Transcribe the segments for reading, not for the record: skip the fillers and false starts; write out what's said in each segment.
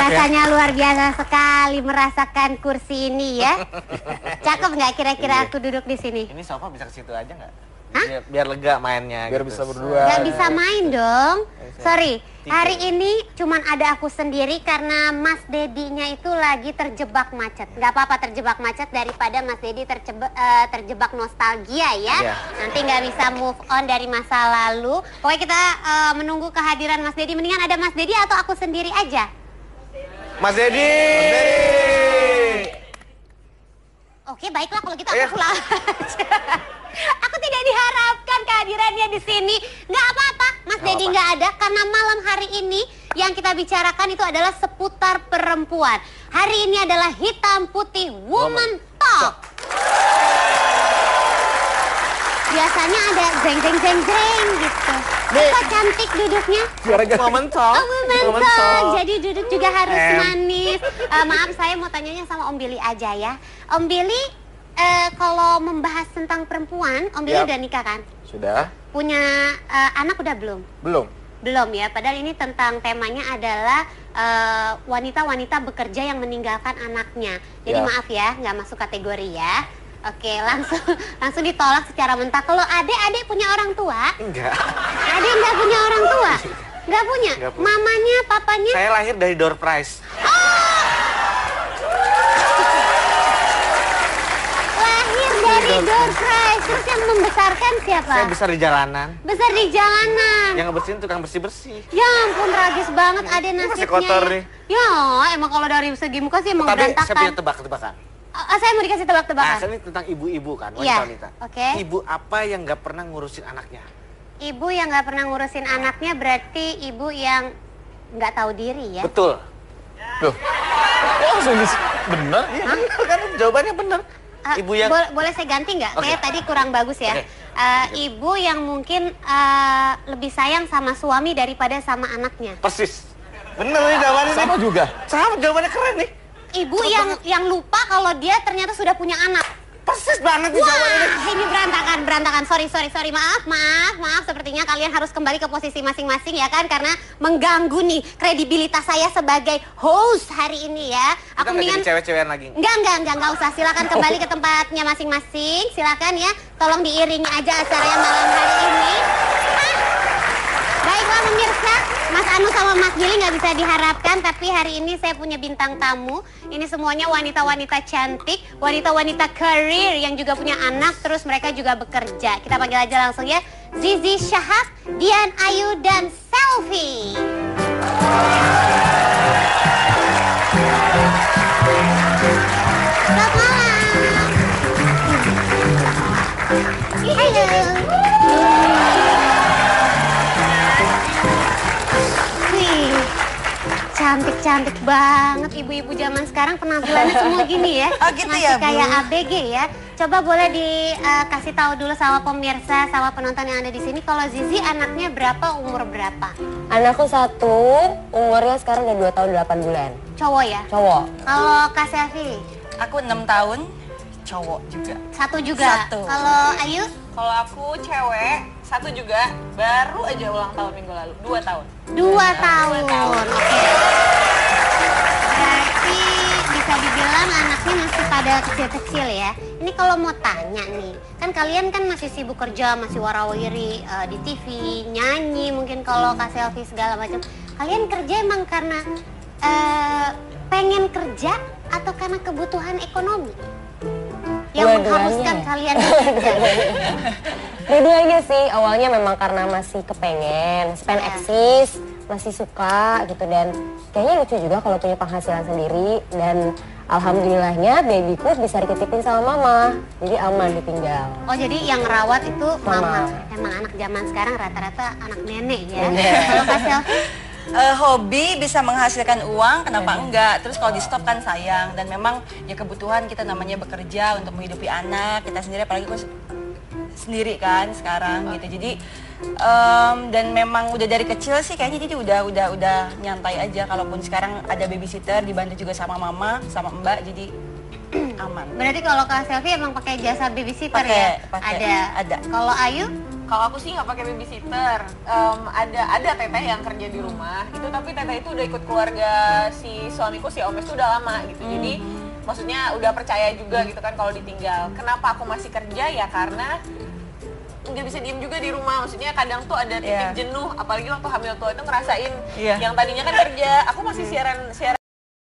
Rasanya luar biasa sekali merasakan kursi ini ya. Cakep nggak kira-kira aku duduk di sini? Ini sofa bisa ke situ aja nggak? Hah? Biar lega mainnya. Biar gitu. bisa berdua. Nggak bisa main dong. Sorry, hari ini cuman ada aku sendiri karena Mas Dedinya itu lagi terjebak macet. Nggak apa-apa terjebak macet daripada Mas Dedi terjebak nostalgia ya. Iya. Nanti nggak bisa move on dari masa lalu. Pokoknya kita menunggu kehadiran Mas Dedi. Mendingan ada Mas Dedi atau aku sendiri aja? Mas Dedi. Oke, baiklah kalau gitu aku pulang aja. Aku tidak diharapkan kehadirannya di sini. Nggak apa-apa, Mas Dedi nggak ada karena malam hari ini yang kita bicarakan itu adalah seputar perempuan. Hari ini adalah hitam putih Woman Talk. Biasanya ada jeng jeng jeng jeng gitu. Kok cantik duduknya? Woman Talk. Oh, Woman Talk. Jadi duduk juga harus manis. Maaf, saya mau tanyanya sama Om Billy aja ya. Om Billy, kalau membahas tentang perempuan, Om Billy udah nikah kan? Sudah. Punya anak udah belum? Belum. Belum ya, padahal ini tentang temanya adalah wanita-wanita bekerja yang meninggalkan anaknya. Jadi maaf ya, nggak masuk kategori ya. Oke, langsung ditolak secara mentah. Kalau adik punya orang tua? Enggak. Adik nggak punya orang tua? Nggak punya? Nggak punya. Mamanya, papanya? Saya lahir dari door prize. Lahir dari door prize. Terus yang membesarkan siapa? Saya besar di jalanan. Besar di jalanan. Yang ngebersihin tukang bersih-bersih. Ya ampun, tragis banget ada nasibnya. masih kotor ya. nih. Ya, emang kalau dari segi muka sih emang Tapi saya berantakan. punya tebak-tebakan. Saya mau dikasih tebak-tebakan. Nah, ini tentang ibu-ibu kan, Iya, wanita-wanita. oke. Ibu apa yang nggak pernah ngurusin anaknya? Ibu yang nggak pernah ngurusin anaknya berarti ibu yang nggak tahu diri ya. Betul. Loh. Oh, bener? Iya, bener kan jawabannya bener. Ibu yang Boleh saya ganti nggak? Oke. Kayak tadi kurang bagus ya. Oke. Ibu yang mungkin lebih sayang sama suami daripada sama anaknya. persis. Bener nih jawabannya. Sama nih. juga. Sama jawabannya keren nih. Ibu yang lupa kalau dia ternyata sudah punya anak. Persis banget nih jawabannya. Wah, ini berantakan. Sorry. Maaf. Sepertinya kalian harus kembali ke posisi masing-masing ya kan, karena mengganggu nih kredibilitas saya sebagai host hari ini ya. Kita nggak jadi cewek-cewekan lagi. Enggak usah. Silakan kembali ke tempatnya masing-masing. Silakan ya. Tolong diiringi aja acaranya malam hari ini. Baiklah pemirsa, Mas Anu sama Mas Billy nggak bisa diharapkan, tapi hari ini saya punya bintang tamu. Ini semuanya wanita-wanita cantik, wanita-wanita karir yang juga punya anak, terus mereka juga bekerja. Kita panggil aja langsung ya, Zizi Syahab, Dian Ayu, dan Selfie. Selamat malam. Halo. Wih, cantik-cantik banget ibu-ibu zaman sekarang penampilannya semua gini ya. Oh gitu masih ya, Bu? kayak ABG ya. Coba boleh dikasih tahu dulu sama pemirsa, sama penonton yang ada di sini kalau Zizi anaknya berapa, umur berapa? Anakku satu, umurnya sekarang udah 2 tahun 8 bulan. Cowok ya? Cowok. Kalau Kak Selvi? Aku 6 tahun, cowok juga. Satu juga? Satu. Kalau Ayu? Kalau aku cewek, satu juga, baru aja ulang tahun minggu lalu, 2 tahun. 2 tahun, oke. Berarti bisa dibilang anaknya masih pada kecil-kecil ya. Ini kalau mau tanya nih, kan kalian kan masih sibuk kerja, masih warawiri di TV, nyanyi, mungkin kalau Kak Selvi segala macam. Kalian kerja emang karena pengen kerja atau karena kebutuhan ekonomi? Yang mengharuskan kalian bekerja? Dua-duanya sih, awalnya memang karena masih pengen eksis, masih suka gitu, dan kayaknya lucu juga kalau punya penghasilan sendiri, dan alhamdulillahnya babyku bisa dititipin sama mama, jadi aman ditinggal. Oh, jadi yang rawat itu mama. Mama. Emang anak zaman sekarang rata-rata anak nenek ya. Kalau Kak Selvi? Hobi bisa menghasilkan uang, kenapa enggak? Terus kalau di stop kan sayang, dan memang ya kebutuhan kita namanya bekerja untuk menghidupi anak kita sendiri, apalagi aku sendiri kan sekarang gitu. Jadi dan memang udah dari kecil sih kayaknya, jadi udah nyantai aja. Kalaupun sekarang ada babysitter, dibantu juga sama mama sama mbak, jadi aman. Berarti kalau Kak Selvi emang pakai jasa babysitter ya? Pakai, ada. Kalau Ayu? Kalau aku sih nggak pakai babysitter. Ada teteh yang kerja di rumah itu, tapi teteh itu udah ikut keluarga si suamiku, si Omes tuh udah lama gitu. Jadi maksudnya udah percaya juga gitu kan kalau ditinggal. Kenapa aku masih kerja ya karena nggak bisa diem juga di rumah. Maksudnya kadang tuh ada titik jenuh, apalagi waktu hamil tua itu ngerasain yang tadinya kan kerja. Aku masih siaran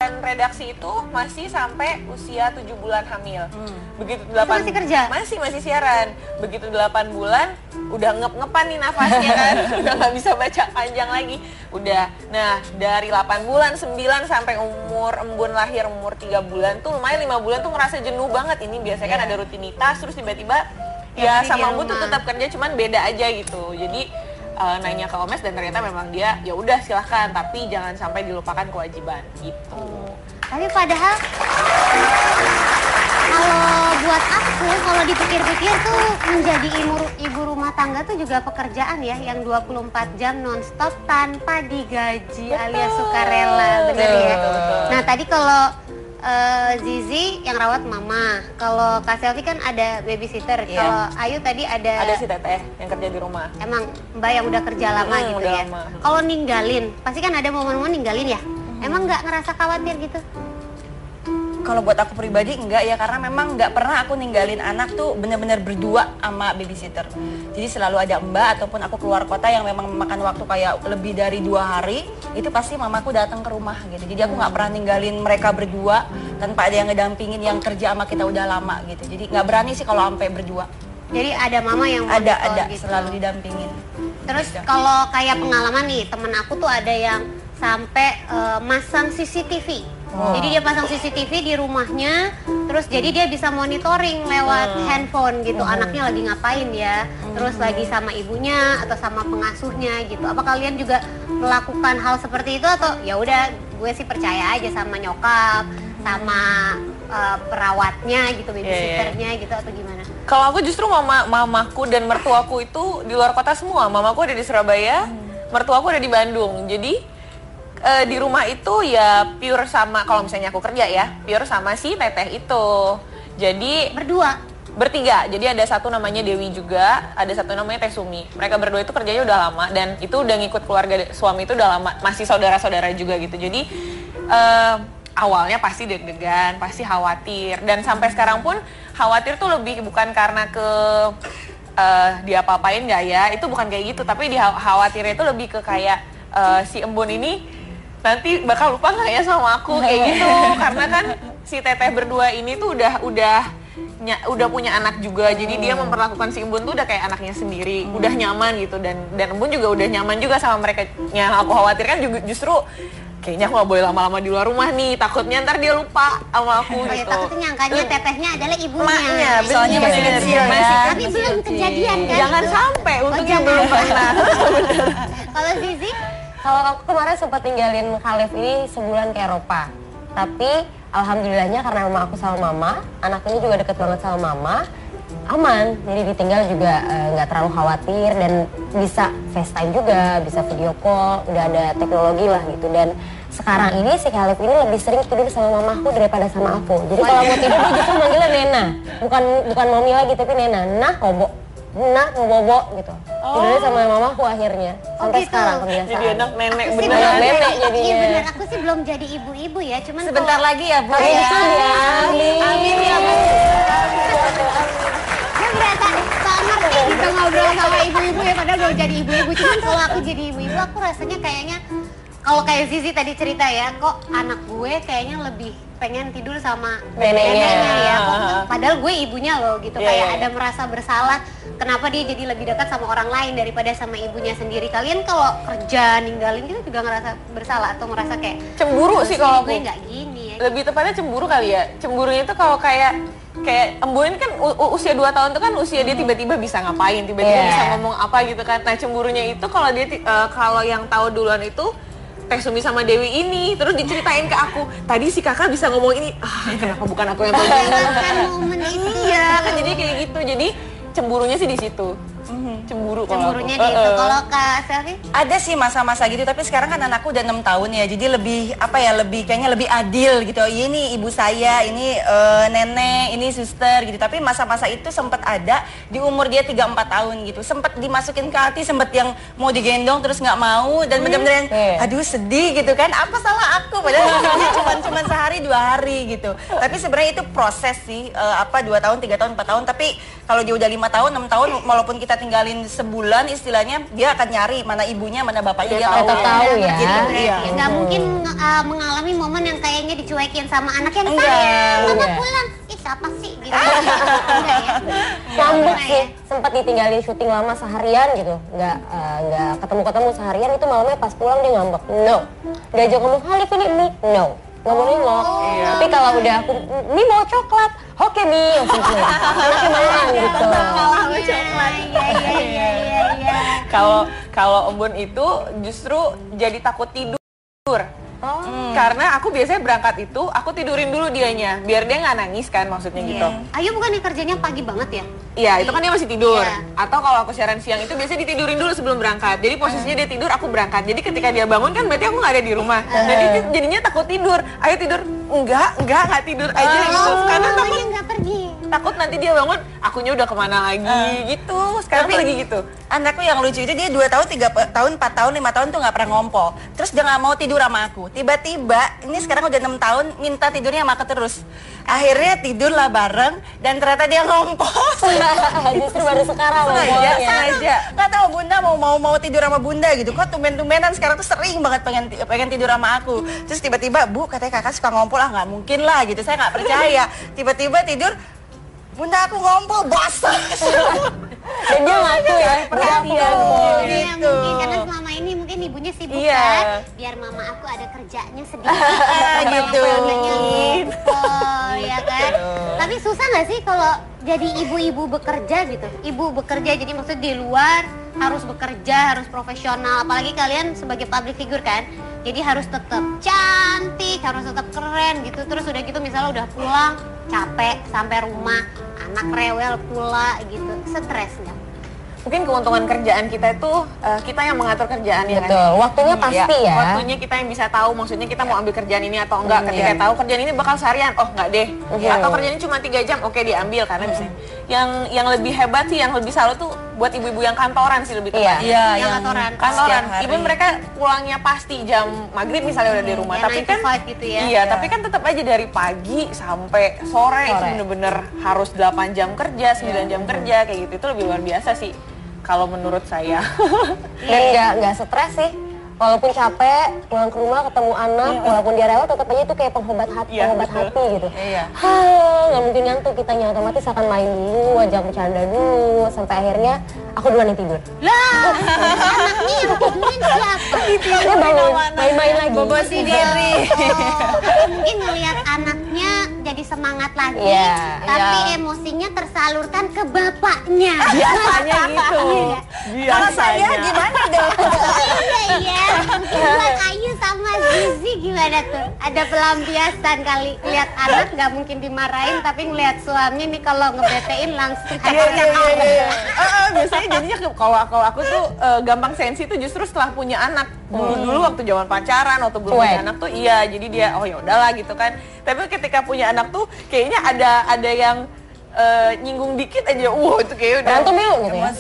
redaksi itu masih sampai usia 7 bulan hamil. Begitu 8 masih kerja? Masih siaran. Begitu 8 bulan udah ngep-ngepan nih nafasnya kan. Udah nggak bisa baca panjang lagi. Udah. Nah, dari 8 bulan 9 sampai umur embun lahir umur 3 bulan tuh lumayan 5 bulan tuh ngerasa jenuh banget. Ini biasanya kan ada rutinitas terus tiba-tiba ya sama Embun tuh tetap kerja cuman beda aja gitu. Jadi nanya ke Omes dan ternyata memang dia ya udah silahkan tapi jangan sampai dilupakan kewajiban gitu. Tapi padahal kalau buat aku, kalau dipikir-pikir tuh menjadi ibu rumah tangga tuh juga pekerjaan ya, yang 24 jam nonstop tanpa digaji alias sukarela, bener ya? Betul. Nah tadi kalau Zizi yang rawat mama, kalau Kak Selvi kan ada babysitter, kalau Ayu tadi Ada si teteh yang kerja di rumah. emang Mbak yang udah kerja lama gitu udah ya. lama. Kalau ninggalin, pasti kan ada momen-momen ninggalin ya. Emang nggak ngerasa khawatir gitu? Kalau buat aku pribadi enggak ya, karena memang nggak pernah aku ninggalin anak tuh bener-bener berdua sama babysitter. Jadi selalu ada mbak ataupun aku keluar kota yang memang memakan waktu kayak lebih dari 2 hari, itu pasti mamaku datang ke rumah gitu. Jadi aku nggak pernah ninggalin mereka berdua tanpa ada yang ngedampingin yang kerja sama kita udah lama gitu. Jadi nggak berani sih kalau sampai berdua. Jadi ada mama yang Ada gitu. selalu didampingin. Terus kalau kayak pengalaman nih, temen aku tuh ada yang sampai masang CCTV. Jadi dia pasang CCTV di rumahnya, terus jadi dia bisa monitoring lewat handphone gitu, anaknya lagi ngapain ya, terus lagi sama ibunya atau sama pengasuhnya gitu. Apa kalian juga melakukan hal seperti itu atau ya udah gue sih percaya aja sama nyokap, sama perawatnya gitu, babysitternya gitu atau gimana? Kalau aku justru mamaku dan mertuaku itu di luar kota semua. Mamaku ada di Surabaya, mertuaku ada di Bandung. Jadi di rumah itu ya pure sama, kalau misalnya aku kerja ya, pure sama si teteh itu. Jadi bertiga. Jadi ada satu namanya Dewi juga, ada satu namanya Teh Sumi. Mereka berdua itu kerjanya udah lama dan itu udah ngikut keluarga suami itu udah lama, masih saudara-saudara juga gitu. Jadi awalnya pasti deg-degan, pasti khawatir, dan sampai sekarang pun khawatir tuh lebih bukan karena diapa-apain nggak ya, itu bukan kayak gitu, tapi khawatirnya itu lebih ke kayak si Embun ini nanti bakal lupa nggak ya sama aku kayak gitu. Karena kan si teteh berdua ini tuh udah punya anak juga, jadi dia memperlakukan si Embun tuh udah kayak anaknya sendiri, udah nyaman gitu, dan Embun juga udah nyaman juga sama mereka. Yang aku khawatirkan juga justru kayaknya aku gak boleh lama-lama di luar rumah nih, takutnya ntar dia lupa sama aku gitu. Takutnya nyangkanya tetehnya adalah ibunya. Maknya, soalnya masih kecil ya. Tapi belum kejadian kan? Jangan itu? sampai, untungnya jangan. belum pernah. Kalau Zizi? Kalau aku kemarin sempat tinggalin Khalif ini sebulan ke Eropa. Tapi alhamdulillahnya karena memang aku sama mama, anak ini juga deket banget sama mama, aman. Jadi ditinggal juga nggak terlalu khawatir dan bisa FaceTime juga, bisa video call, udah ada teknologi lah gitu. Dan sekarang ini si Khalif ini lebih sering tidur sama mamaku daripada sama aku. Jadi kalau mau tidur dia justru manggilnya Nena, bukan mami lagi tapi Nena. Nah, mau bobo gitu. Tidurnya sama mamaku akhirnya. Sampai gitu. sekarang kebiasaan. Jadi anak nenek Aku sih beneran. belum nenek jadi- jadinya. Iya benar, aku sih belum jadi ibu-ibu ya, cuman Sebentar kalau- lagi ya Bu. Amin Ya. ya. Amin ya Bu. Gue berasa tak ngerti bisa ngobrol sama ibu-ibu ya, padahal belum jadi ibu-ibu. Cuman kalau aku jadi ibu-ibu, aku rasanya kayaknya kalau kayak Zizi tadi cerita ya, kok anak gue kayaknya lebih pengen tidur sama Neneknya. ya. Padahal gue ibunya loh gitu, Iya, kayak iya. ada merasa bersalah. Kenapa dia jadi lebih dekat sama orang lain daripada sama ibunya sendiri? Kalian kalau kerja ninggalin gitu juga ngerasa bersalah atau ngerasa kayak Cemburu sih kalau gue aku. nggak gini ya? Lebih tepatnya cemburu kali ya. Cemburunya itu kalau kayak Embun kan usia 2 tahun itu kan usia dia tiba-tiba bisa ngapain, tiba-tiba Yeah. bisa ngomong apa gitu kan. Nah, cemburunya itu kalau dia kalau yang tahu duluan itu Teh Sumi sama Dewi ini, terus diceritain ke aku, tadi si kakak bisa ngomong ini, kenapa bukan aku yang tahu? Kan momen itu Iya, kan jadi kayak gitu. Jadi cemburunya sih di situ. Cemburu kalau aku. Cemburunya di itu. Kalau Kak Selvi? Ada sih masa-masa gitu, tapi sekarang kan anakku udah 6 tahun ya, jadi lebih apa ya, kayaknya lebih adil gitu. Ini ibu saya, ini nenek, ini suster gitu. Tapi masa-masa itu sempat ada di umur dia 3-4 tahun gitu. Sempat dimasukin ke hati, sempat yang mau digendong terus nggak mau dan bener-bener aduh sedih gitu kan. Apa salah aku? Padahal cuma sehari 2 hari gitu. Tapi sebenarnya itu proses sih, 2 tahun, 3 tahun, 4 tahun. Tapi kalau dia udah 5 tahun, 6 tahun, walaupun kita tinggalin sebulan istilahnya, dia akan nyari mana ibunya, mana bapaknya, dia tetap tahu ya. Gitu. Iya. Nggak mungkin mengalami momen yang kayaknya dicuekin sama anak yang Enggak. sayang, mama Enggak. pulang, ih siapa sih gitu. Enggak ya. Ngambek Pernah sih, ya? sempat ditinggalin syuting lama seharian gitu, nggak ketemu seharian, itu malamnya pas pulang dia ngambek, no. Diajak ngomong Halif ini mie, no. Nggak mau nengok. Tapi kalau udah aku, mie mau coklat, oke mie, langsung pulang. Anaknya malah gitu. Iya. Kalau Om Bun itu justru jadi takut tidur. Karena aku biasanya berangkat itu, aku tidurin dulu dianya, biar dia nggak nangis kan, maksudnya gitu. Ayu bukannya kerjanya pagi banget ya? Iya, itu kan dia masih tidur. Iya. Atau kalau aku siaran siang itu biasanya ditidurin dulu sebelum berangkat. Jadi posisinya dia tidur, aku berangkat. Jadi ketika dia bangun kan berarti aku nggak ada di rumah. Jadi jadinya takut tidur. Ayo tidur. Nggak tidur aja gitu. Karena takut Ayu nggak pergi. takut nanti dia bangun, akunya udah kemana lagi gitu. Sekarang tuh lagi gitu. Anakku yang lucu itu dia 2 tahun, 3 tahun, 4 tahun, 5 tahun tuh nggak pernah ngompol. Terus dia nggak mau tidur sama aku. Tiba-tiba ini sekarang udah 6 tahun minta tidurnya sama aku terus. Akhirnya tidurlah bareng dan ternyata dia ngompol. Justru baru sekarang Sengaja. Nggak tahu Bunda mau tidur sama Bunda gitu. Kok tumben-tumbenan sekarang tuh sering banget pengen tidur sama aku. Terus tiba-tiba Bu katanya kakak suka ngompol, nggak mungkin lah gitu. Saya nggak percaya. Tiba-tiba tidur, Bunda aku ngompol basah. Dan dia ngaku ya, perhatian. Iya mungkin karena selama ini mungkin ibunya sibuk Iya. kan. Biar mama aku ada kerjanya sedikit. Gitu. Ya kan. Tapi susah nggak sih kalau jadi ibu-ibu bekerja gitu? Ibu bekerja jadi maksud di luar harus bekerja, harus profesional. Apalagi kalian sebagai public figure kan. Jadi harus tetap cantik, harus tetap keren gitu. Terus udah gitu misalnya udah pulang capek sampai rumah, anak rewel pula gitu. Stres nggak? Mungkin keuntungan kerjaan kita itu kita yang mengatur kerjaan ya kan? Betul, waktunya pasti ya. Waktunya kita yang bisa tahu, maksudnya kita mau ambil kerjaan ini atau enggak. Ketika tahu kerjaan ini bakal seharian, oh enggak deh. Atau kerjaan ini cuma 3 jam, oke diambil karena bisa. Yang lebih hebat sih, yang lebih salut tuh buat ibu-ibu yang kantoran sih lebih tepat. Iya, Yang kantoran. Kantoran, setiap hari. ibu mereka pulangnya pasti jam maghrib misalnya udah di rumah. Ya, Tapi 9 to kan 5 gitu ya. Iya, tapi kan tetap aja dari pagi sampai sore itu bener-bener harus 8 jam kerja, 9 jam kerja kayak gitu. Itu lebih luar biasa sih. Kalau menurut saya. Dan nggak stres sih. Walaupun capek, pulang ke rumah ketemu anak, walaupun dia rewel tetap aja itu kayak penghobat hati, hati gitu. Iya. Nggak mungkin ngantuk, kitanya otomatis akan main dulu, ajak bercanda dulu, sampai akhirnya aku duluan yang tidur. Lah, anaknya yang tidurin siapa? Dia bangun, main-main lagi. Bobo si Jerry. Mungkin ngelihat anaknya jadi semangat lagi, Iya. tapi emosinya tersalurkan ke bapaknya. Biasanya gitu. Kalau saya gimana dong? Iya. Mungkin buat Ayu sama Zizi gimana tuh? Ada pelampiasan kali lihat anak nggak mungkin dimarahin, tapi ngelihat suami nih kalau ngebetein langsung Iya. Biasanya jadinya kalau aku tuh gampang sensi tuh justru setelah punya anak. Dulu waktu zaman pacaran, waktu belum punya anak tuh iya, jadi dia oh ya udahlah gitu kan. Tapi ketika punya anak tuh kayaknya ada yang nyinggung dikit aja, itu kayak udah Berantem yuk gitu ya.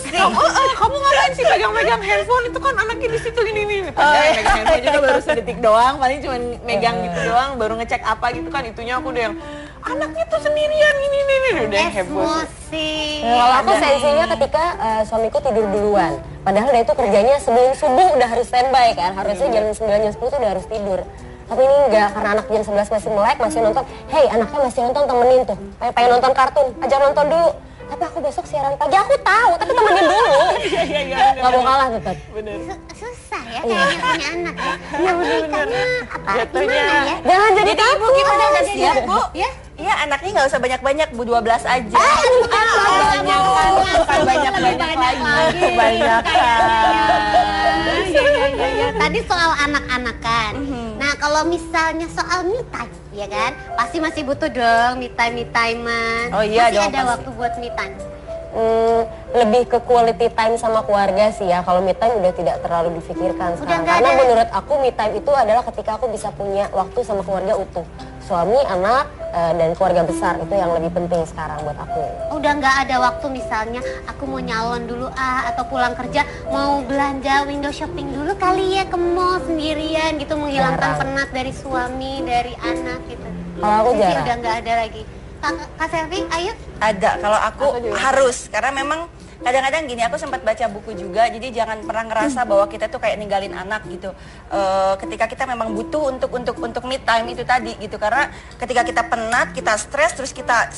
kamu ngapain sih pegang-pegang handphone, itu kan anaknya di situ ini. Padahal yang megang handphone juga baru sedetik doang, paling cuma megang gitu doang, baru ngecek apa gitu kan, itunya aku udah yang anaknya tuh sendirian ini udah yang heboh. emosi. Kalau aku sensinya ketika suamiku tidur duluan. Padahal dia itu kerjanya sebelum subuh udah harus standby kan. Harusnya jam 9, jam 10 tuh udah harus tidur. Tapi ini enggak, karena anak jam 11 masih melek, masih nonton. Hey, anaknya masih nonton, temenin tuh. Pengen nonton kartun, ajak nonton dulu. Tapi aku besok siaran pagi, aku tahu, tapi temenin dulu. Gak mau kalah tetap. Susah ya kayaknya punya anak ya. Tapi karena apa? Jatuhnya. Gimana ya? Jangan jadi Jadi ibu takut. gimana udah siap Bu? Ya? Iya anaknya nggak usah banyak-banyak Bu, 12 aja. Bukan banyak-banyak lagi, kebanyakan. Ya. Tadi soal anak-anakan. Nah, kalau misalnya soal me time, ya kan? Pasti masih butuh dong me time-an. Oh iya masih dong, ada pasti. waktu buat me time. lebih ke quality time sama keluarga sih ya. Kalau me time udah tidak terlalu difikirkan sekarang. nggak Karena ada. menurut aku me time itu adalah ketika aku bisa punya waktu sama keluarga utuh. Suami, anak, dan keluarga besar itu yang lebih penting sekarang buat aku. Udah nggak ada waktu misalnya aku mau nyalon dulu atau pulang kerja mau belanja window shopping dulu kali ya ke mall sendirian gitu menghilangkan Jarang. penat dari suami, dari anak gitu. Kalau aku Sisi jarang. udah nggak ada lagi. Kak Selvi, ayo. Ada, kalau aku harus, karena memang kadang-kadang gini, aku sempat baca buku juga, jadi jangan pernah ngerasa bahwa kita tuh kayak ninggalin anak gitu. Ketika kita memang butuh untuk me time itu tadi gitu, karena ketika kita penat, kita stres, terus kita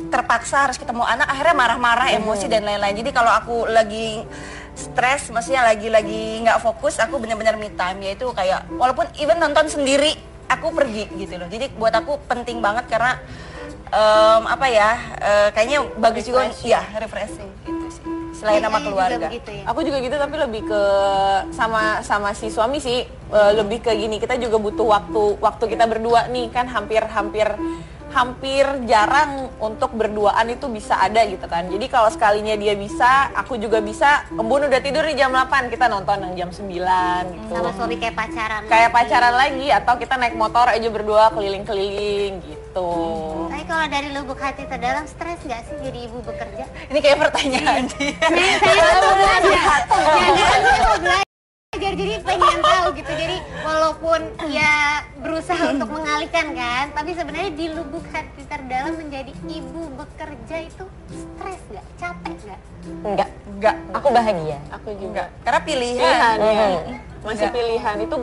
terpaksa harus ketemu anak, akhirnya marah-marah, emosi dan lain-lain. Jadi kalau aku lagi stres, maksudnya lagi nggak fokus, aku benar-benar me time, yaitu kayak walaupun even nonton sendiri, aku pergi gitu loh. Jadi buat aku penting banget karena kayaknya bagus juga ya, refreshing gitu sih. Selain nama Juga keluarga. begitu ya. Aku juga gitu tapi lebih ke sama si suami sih, lebih ke gini, kita juga butuh waktu kita berdua nih kan hampir jarang untuk berduaan itu bisa ada gitu kan. Jadi kalau sekalinya dia bisa, aku juga bisa. Embun udah tidur di jam 8, kita nonton yang jam 9 gitu. Sama suami kayak pacaran. Kayak lagi. pacaran lagi atau kita naik motor aja berdua keliling-keliling gitu. Tapi kalau dari lubuk hati terdalam stres nggak sih jadi ibu bekerja? Ini kayak pertanyaan dia. Saya mau belajar. Jangan saya mau belajar. Jadi pengen tahu gitu. Jadi walaupun ya berusaha untuk mengalihkan kan, tapi sebenarnya di lubuk hati terdalam menjadi ibu bekerja itu stres nggak? Capek nggak? Enggak, aku bahagia. Aku juga. Karena pilihan. Ya. Masih pilihan itu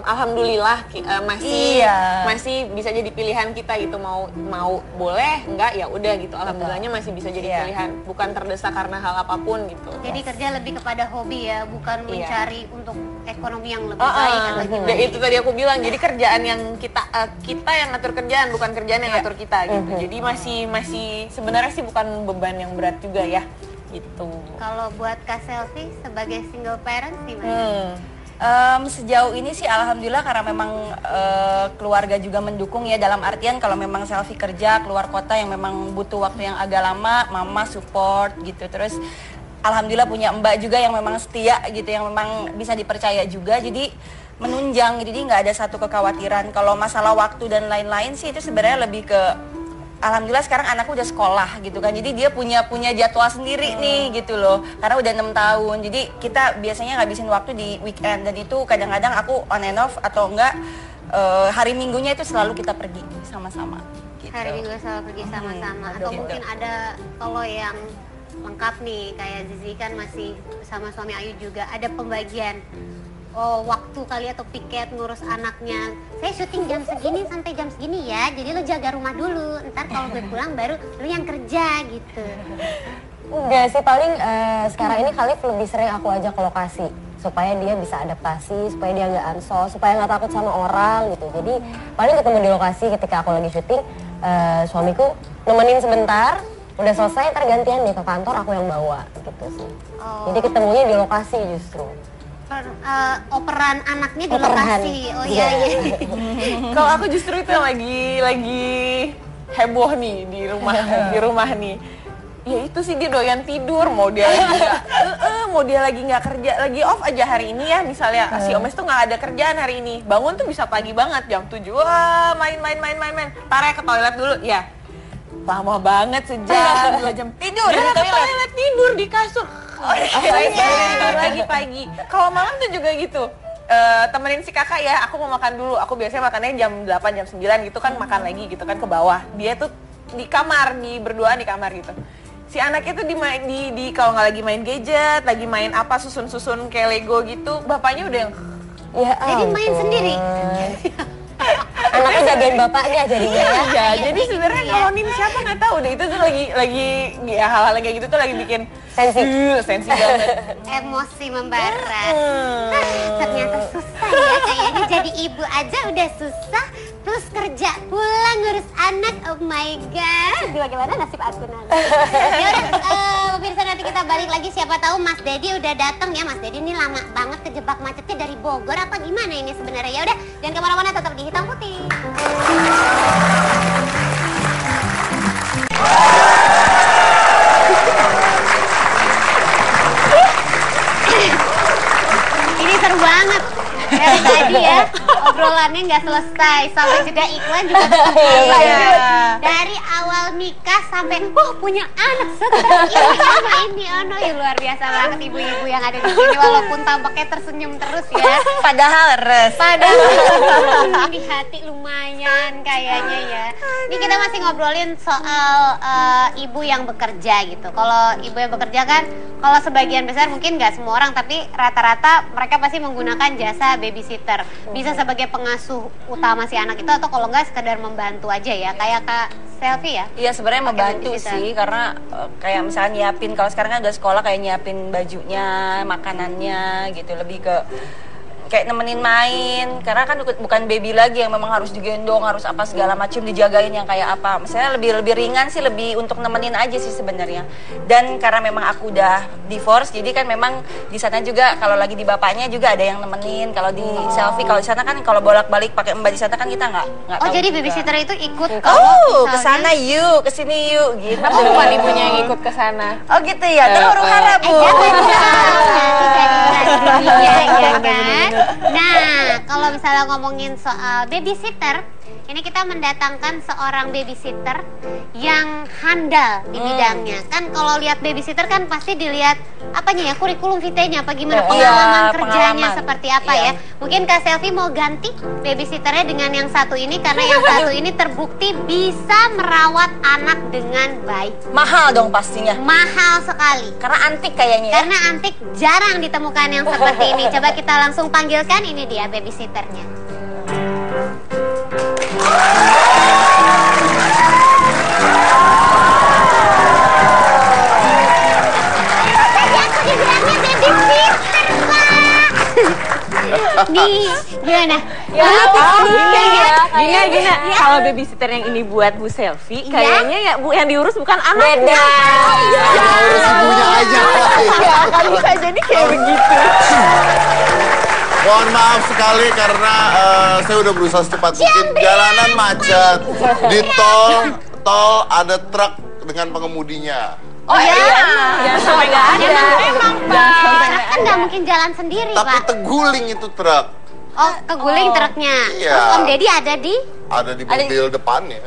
alhamdulillah masih bisa jadi pilihan kita gitu, mau boleh enggak ya udah gitu, alhamdulillahnya masih bisa jadi pilihan, bukan terdesak karena hal apapun gitu. Jadi kerja lebih kepada hobi ya, bukan Iya. mencari untuk ekonomi yang lebih baik atau gimana? Dan itu tadi aku bilang, jadi kerjaan yang kita yang ngatur kerjaan, bukan kerjaan yang ngatur kita gitu. Jadi masih sebenarnya sih bukan beban yang berat juga ya gitu. Kalau buat Kak Selvi sebagai single parent gimana? Sejauh ini sih alhamdulillah karena memang keluarga juga mendukung ya, dalam artian kalau memang Selvi kerja keluar kota yang memang butuh waktu yang agak lama, mama support gitu. Terus alhamdulillah punya mbak juga yang memang setia gitu, yang memang bisa dipercaya juga, jadi menunjang, jadi nggak ada satu kekhawatiran. Kalau masalah waktu dan lain-lain sih itu sebenarnya lebih ke alhamdulillah sekarang anakku udah sekolah gitu kan, jadi dia punya jadwal sendiri nih gitu loh, karena udah 6 tahun. Jadi kita biasanya ngabisin waktu di weekend, dan itu kadang-kadang aku on and off atau enggak hari minggunya itu selalu kita pergi sama-sama gitu. Hari Minggu selalu pergi sama-sama, atau gitu. mungkin ada kalau yang lengkap nih kayak Zizi kan masih sama suami Ayu juga, ada pembagian waktu kali atau piket ngurus anaknya. Saya syuting jam segini sampai jam segini ya, jadi lo jaga rumah dulu, ntar kalau gue pulang baru lo yang kerja gitu. Enggak sih, paling sekarang ini Khalif lebih sering aku ajak ke lokasi supaya dia bisa adaptasi, supaya dia nggak ansos, supaya nggak takut sama orang gitu. Jadi paling ketemu di lokasi ketika aku lagi syuting, suamiku nemenin sebentar, udah selesai ntar gantian dia ke kantor, aku yang bawa gitu sih. Jadi ketemunya di lokasi justru. Operan anaknya di Operan. lokasi. Oh iya iya. Kalau aku justru itu yang lagi heboh nih di rumah nih. Ya itu sih, dia doyan tidur, mau dia lagi nggak kerja, lagi off aja hari ini ya, misalnya si Omes tuh nggak ada kerjaan hari ini, bangun tuh bisa pagi banget jam 7, wah main, tarik ke toilet dulu ya, lama banget sejam 2 jam tidur, ke toilet tidur di kasur, tidur lagi pagi. Kalau malam tuh juga gitu. Temenin si kakak ya, aku mau makan dulu, aku biasanya makannya jam 8, jam 9 gitu kan, makan lagi gitu kan ke bawah, dia tuh di kamar, berduaan di kamar gitu. Si anak itu di kalau nggak lagi main gadget, lagi main apa, susun kayak Lego gitu, bapaknya udah yang Ya Jadi main ampun. sendiri. Anaknya jagain bapaknya jadinya ya. ya. Jadi sebenarnya ngalonin siapa nggak tahu deh, itu tuh lagi ya hal-hal kayak gitu tuh lagi bikin sensi banget. Emosi membara. Ternyata susah ya, kayaknya jadi ibu aja udah susah, terus kerja pulang ngurus anak, oh my god. Bagaimana nasib aku nanti? Ya udah, pemirsa, nanti kita balik lagi, siapa tahu Mas Dedi udah datang ya. Mas Dedi ini lama banget kejebak macetnya dari Bogor apa gimana ini sebenarnya. Ya udah, jangan kemana-mana, tetap di Hitam Putih. Dari tadi ya, obrolannya nggak selesai. Sampai jeda iklan juga tetap Iya. dari awal nikah sampai, wah punya anak sekarang ini sama ini. Oh no, ya luar biasa banget ibu-ibu yang ada di sini. Walaupun tampaknya tersenyum terus ya. Padahal res. Padahal di hati lumayan kayaknya ya. Ini kita masih ngobrolin soal ibu yang bekerja gitu. Kalau ibu yang bekerja kan, kalau sebagian besar mungkin nggak semua orang, tapi rata-rata mereka pasti menggunakan jasa babysitter. Bisa sebagai pengasuh utama si anak itu, atau kalau nggak sekedar membantu aja ya, kayak Kak Selfie ya. Iya sebenarnya Pakai membantu babysitter. sih, karena kayak misalnya nyiapin, kalau sekarang kan udah sekolah kayak nyiapin bajunya, makanannya gitu, lebih ke kayak nemenin main, karena kan bukan baby lagi yang memang harus digendong, harus apa segala macam dijagain yang kayak apa. Misalnya lebih ringan sih, lebih untuk nemenin aja sih sebenarnya. Dan karena memang aku udah divorce, jadi kan memang di sana juga kalau lagi di bapaknya juga ada yang nemenin. Kalau di Selfie, kalau di sana kan kalau bolak-balik pakai mbak di sana kan kita nggak Oh tahu jadi juga. babysitter itu ikut Oh, ke sana yuk, ke sini yuk gitu. Aku bukan ibunya yang ikut ke sana. Oh gitu ya, tahu huru hara Bu. ya kan. Nah, kalau misalnya ngomongin soal babysitter, ini kita mendatangkan seorang babysitter yang handal di bidangnya. Kan kalau lihat babysitter kan pasti dilihat apanya ya, kurikulum vitae-nya apa gimana, Iya, pengalaman kerjanya pengalaman. seperti apa Iya. ya. Mungkin Kak Selfie mau ganti babysitternya dengan yang satu ini, karena yang satu ini terbukti bisa merawat anak dengan baik. Mahal dong pastinya. Mahal sekali. Karena antik kayaknya ya. Karena antik jarang ditemukan yang seperti ini. Coba kita langsung panggilkan, ini dia babysitternya. Tadi aku dibilangnya babysitter, Pak. Nih, gimana? Gina, kalau babysitter yang ini buat Bu Selfie, kayaknya ya Bu yang diurus bukan anaknya. Beda. Harus ibunya aja. Ya, kan bisa jadi kayak begitu. Mohon maaf sekali karena saya udah berusaha secepat mungkin. Jalanan macet. Di tol ada truk dengan pengemudinya. Oh ya? Jangan sampai nggak ada. Emang Pak. Kan nggak mungkin jalan sendiri, Tapi Pak. teguling itu truk. Oh, keguling truknya. Iya. Terus Om Deddy ada di? Ada di mobil depannya.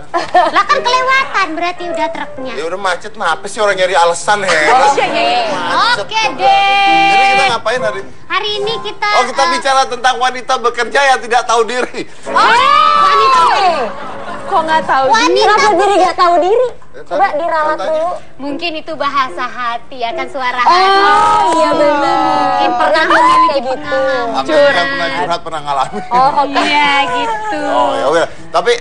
Lah kan kelewatan berarti udah truknya. Ya udah macet, kenapa sih orang nyari alasan heran? Oke deh. Jadi kita ngapain hari ini? Hari ini kita Oh, kita bicara tentang wanita bekerja yang tidak tahu diri. wanita Kok nggak tahu? wanita Kenapa diri gak tahu diri? Coba Tadi- diralat tadi- dulu. mungkin itu bahasa hati ya kan, suara Oh hati. iya benar. Mungkin pernah Kayak memiliki gitu. pengalaman. Aku yang pernah curhat, pernah ngalamin. Oh oke. Iya gitu. Oh ya udah. Tapi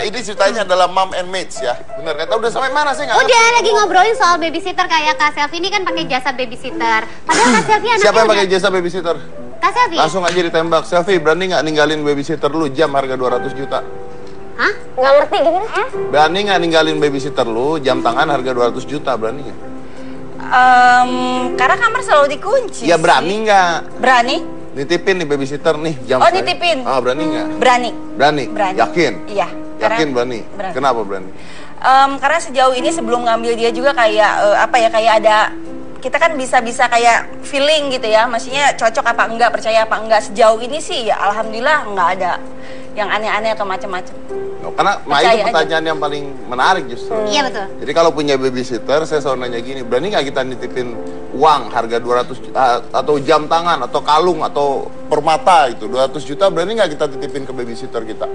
ini ceritanya adalah mom and maids ya. Bener kata udah sampai mana sih nggak Udah ngerti. lagi ngobrolin soal babysitter, kayak Kak Selfie ini kan pakai jasa babysitter. Padahal Kak Selfie anaknya Siapa yang pakai udah- jasa babysitter? Kak Selfie? Langsung aja ditembak. Selfie, berani nggak ninggalin babysitter lu jam harga 200 juta? Hah? Nggak ngerti gimana? Berani nggak ninggalin babysitter lu jam tangan harga 200 juta? Berani nggak? Karena kamar selalu dikunci. Ya sih. berani nggak? Berani? Nitipin nih babysitter nih jam. Oh, segini. nitipin. Ah, berani nggak? Berani. Berani. Berani. Yakin? Iya. Yakin Karena- berani? berani. Kenapa berani? Karena sejauh ini sebelum ngambil dia juga kayak apa ya, kayak ada, kita kan bisa kayak feeling gitu ya, maksudnya cocok apa enggak, percaya apa enggak. Sejauh ini sih ya alhamdulillah nggak ada yang aneh-aneh atau macam-macam. Oh, karena Percaya itu pertanyaan yang paling menarik justru. Iya betul. Jadi kalau punya babysitter, saya selalu nanya gini, berani nggak kita nitipin uang harga 200 juta, atau jam tangan, atau kalung, atau permata itu 200 juta, berani nggak kita titipin ke babysitter kita?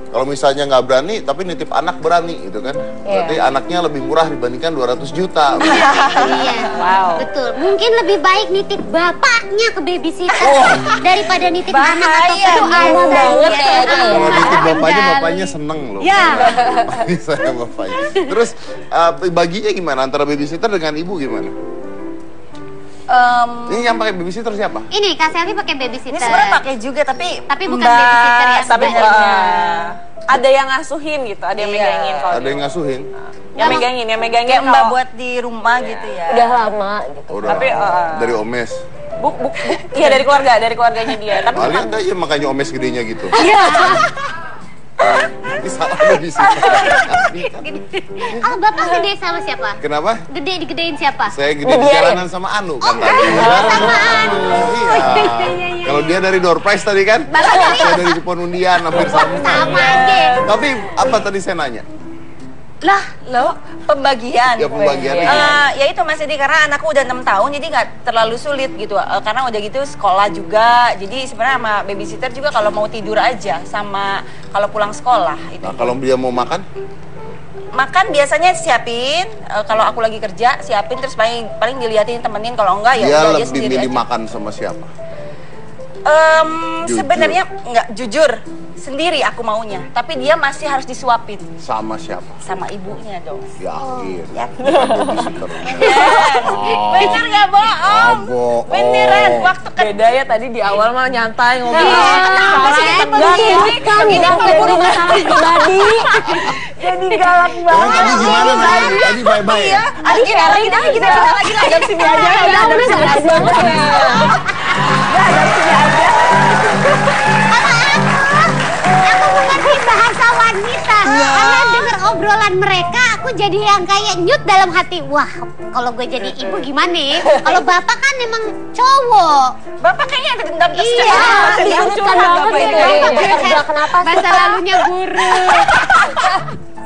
Kalau misalnya nggak berani, tapi nitip anak berani gitu kan? Berarti anaknya lebih murah dibandingkan 200 juta. Iya. Wow. Betul. Mungkin lebih baik nitip bapaknya ke babysitter daripada nitip anak atau Bahaya. kedua Lama banget kayaknya ya. Kalau nitip bapaknya, bapaknya seneng loh. Ya. Saya bapaknya. Terus baginya gimana antara babysitter dengan ibu gimana? Ini yang pakai babysitter siapa? Ini Kak Selfie pakai babysitter. Ini sebenarnya pakai juga tapi Tapi bukan babysitter ya Tapi sebenarnya. ada yang ngasuhin gitu, ada yang Iya. megangin kalau Ada yang ngasuhin? yang megangin kayak mbak kalau- buat di rumah gitu ya. Udah lama gitu. Oh, udah. Tapi, Dari Omes. Iya dari keluarganya dia. Tapi Kalian enggak ya makanya Omes gedenya gitu. Ini salah babysitter. Oh, Bapak gede sama siapa? Kenapa? Gede digedein siapa? Saya gede di jalanan sama Anu katanya. Sama Anu. Iya. Kalau dia dari door prize tadi kan? Saya dari kupon undian hampir sama. Sama aja. Tapi apa tadi saya nanya? Lah, lo pembagian. Ya pembagian. Ya itu Mas Edi, karena anakku udah 6 tahun jadi nggak terlalu sulit gitu. Karena udah gitu sekolah juga. Jadi sebenarnya sama babysitter juga kalau mau tidur aja sama kalau pulang sekolah itu. Nah, kalau dia mau makan? Makan biasanya siapin, kalau aku lagi kerja siapin terus paling diliatin temenin, kalau enggak ya Dia udah aja lebih sendiri milih aja. makan sama siapa? Jujur. Sebenarnya enggak jujur, sendiri aku maunya, tapi dia masih harus disuapin Sama siapa? sama ibunya dong. Yakin. Yakin. Babysitter. Bener nggak bohong? bohong. Beneran waktu Beda ya tadi di awal malah nyantai ngomong. Kenapa sih tegang ya? Ini aku masalah pribadi. Jadi galak Karena tadi gimana nih? Tadi bye-bye ya? Lagi lagi jam sini aja. Udah jelas banget ya. Aku mengerti bahasa wanita. Karena denger obrolan mereka, aku jadi yang kayak nyut dalam hati. Wah, kalau gue jadi ibu gimana ya? Kalau bapak kan emang cowok. Bapak kayaknya ada dendam Iya, Diingatkan banget ya. Kerja kenapa sih? Masa lalunya buruk.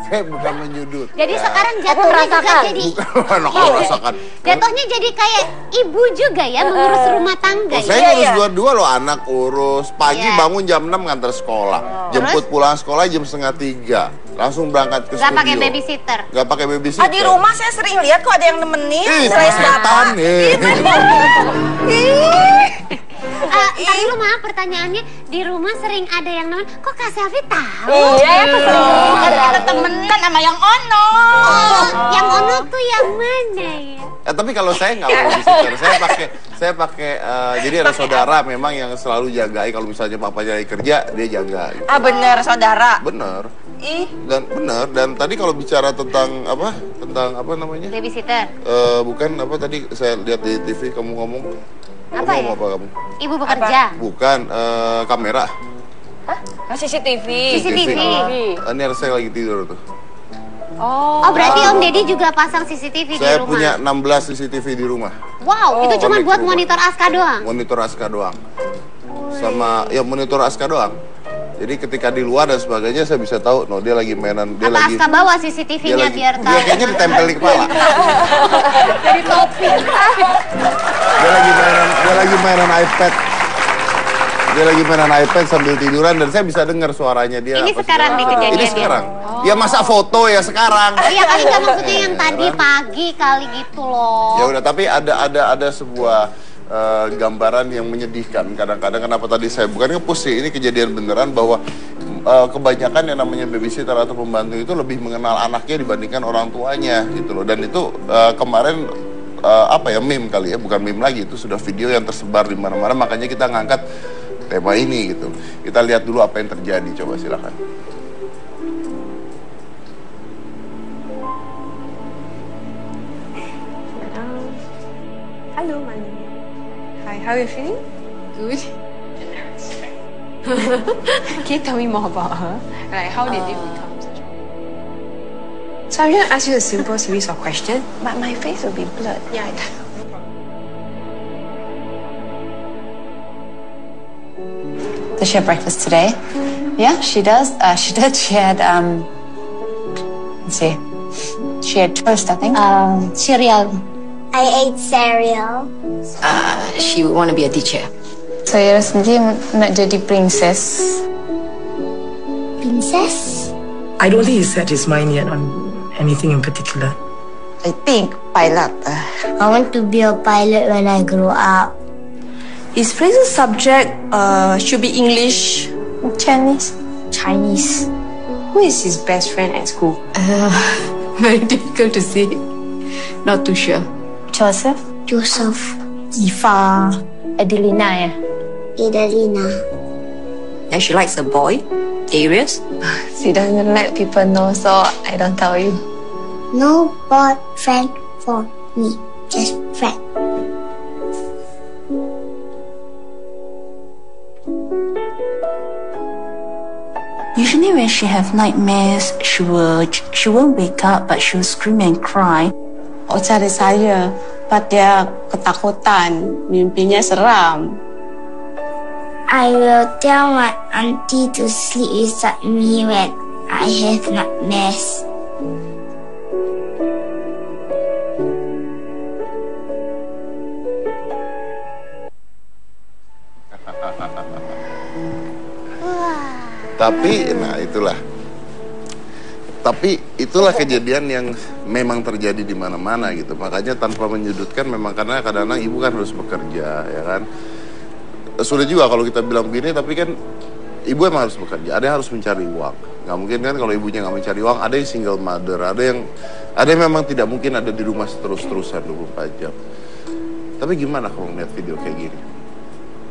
Saya bukan menyudut. Jadi Ya. sekarang jatuhnya juga merasakan. jadi Bukan, aku rasakan. jatuhnya jadi kayak ibu juga ya, mengurus rumah tangga. Oh, saya ngurus dua-dua loh, anak urus. Pagi Iya. bangun jam 6 ngantar sekolah. Jemput pulang sekolah jam 2:30. Langsung berangkat ke Gak studio. pakai babysitter. Gak pakai babysitter. di rumah saya sering lihat kok ada yang nemenin. Selain setan nih. Ntar dulu maaf pertanyaannya, di rumah sering ada yang nemen. Kok Kak Selvi tahu? Iya, ya keseringan. Kita temenan sama yang ono. Oh, yang ono tuh yang mana ya? Tapi kalau saya nggak babysitter, saya pakai jadi ada saudara memang yang selalu jagain. Kalau misalnya papanya lagi kerja, dia jaga. Gitu. Bener saudara. Bener. Ih, Dan tadi kalau bicara tentang apa namanya? Babysitter. Bukan apa tadi saya lihat di TV kamu ngomong. Apa Kamu ya? ngomong apa kamu? Ibu bekerja. Bukan kamera. CCTV. CCTV. Ini harus saya lagi tidur tuh. Oh, berarti Om Deddy juga pasang CCTV di Saya rumah. punya 16 CCTV di rumah. Wow, itu cuma Komik buat rumah. monitor Aska doang. Monitor Aska doang. Sama ya monitor Aska doang. Jadi ketika di luar dan sebagainya saya bisa tahu, no dia lagi mainan, dia Apa lagi Aska bawa dia CCTV-nya lagi biar dia tahu? kayaknya ditempel di kepala. Dari topi. Dia lagi mainan iPad. Dia lagi mainan iPad sambil tiduran dan saya bisa dengar suaranya dia. Ini apa sekarang segala nih macam. Ini kejadiannya. sekarang. Ya masa foto ya sekarang. Iya kali nggak maksudnya yang tadi pagi kali gitu loh. Ya udah, tapi ada sebuah gambaran yang menyedihkan. Kadang-kadang kenapa tadi saya bukan nge-push sih, ini kejadian beneran bahwa kebanyakan yang namanya babysitter atau pembantu itu lebih mengenal anaknya dibandingkan orang tuanya gitu loh. Dan itu kemarin meme kali ya, bukan meme lagi, itu sudah video yang tersebar di mana-mana, makanya kita ngangkat tema ini gitu. Kita lihat dulu apa yang terjadi, coba silakan. Hello, Manu. Hi, how are you feeling? Good. Can you tell me more about her? Like, how did it become such a... So I'm going to ask you a simple series of questions. But my face will be blurred. Yeah, I Does she have breakfast today? Yeah, she does. She did. She had, let's see. She had toast, I think. Cereal. I ate cereal. She would want to be a teacher. Saya sendiri nak jadi princess. Princess? I don't think he set his mind yet on anything in particular. I think pilot. I want to be a pilot when I grow up. His favorite subject should be English. Chinese. Chinese. Who is his best friend at school? Very difficult to say. Not too sure. Joseph. Ifa. Adelina ya. Idalina. And she likes a boy, Darius. She doesn't let people know, so I don't tell you. No boyfriend for me. Just friend. You Usually when she have nightmares, she won't wake up, but she will scream and cry. Cari saya, pas dia ketakutan, mimpinya seram. I will tell my auntie to sleep beside me when I have nightmares. Tapi itulah kejadian yang memang terjadi di mana-mana gitu. Makanya tanpa menyudutkan, memang karena kadang-kadang ibu kan harus bekerja, ya kan. Sudah juga kalau kita bilang begini, tapi kan ibu emang harus bekerja. Ada yang harus mencari uang. Nggak mungkin kan kalau ibunya nggak mencari uang. Ada yang single mother, ada yang memang tidak mungkin ada di rumah terus-terusan 24 jam. Tapi gimana kalau ngeliat video kayak gini?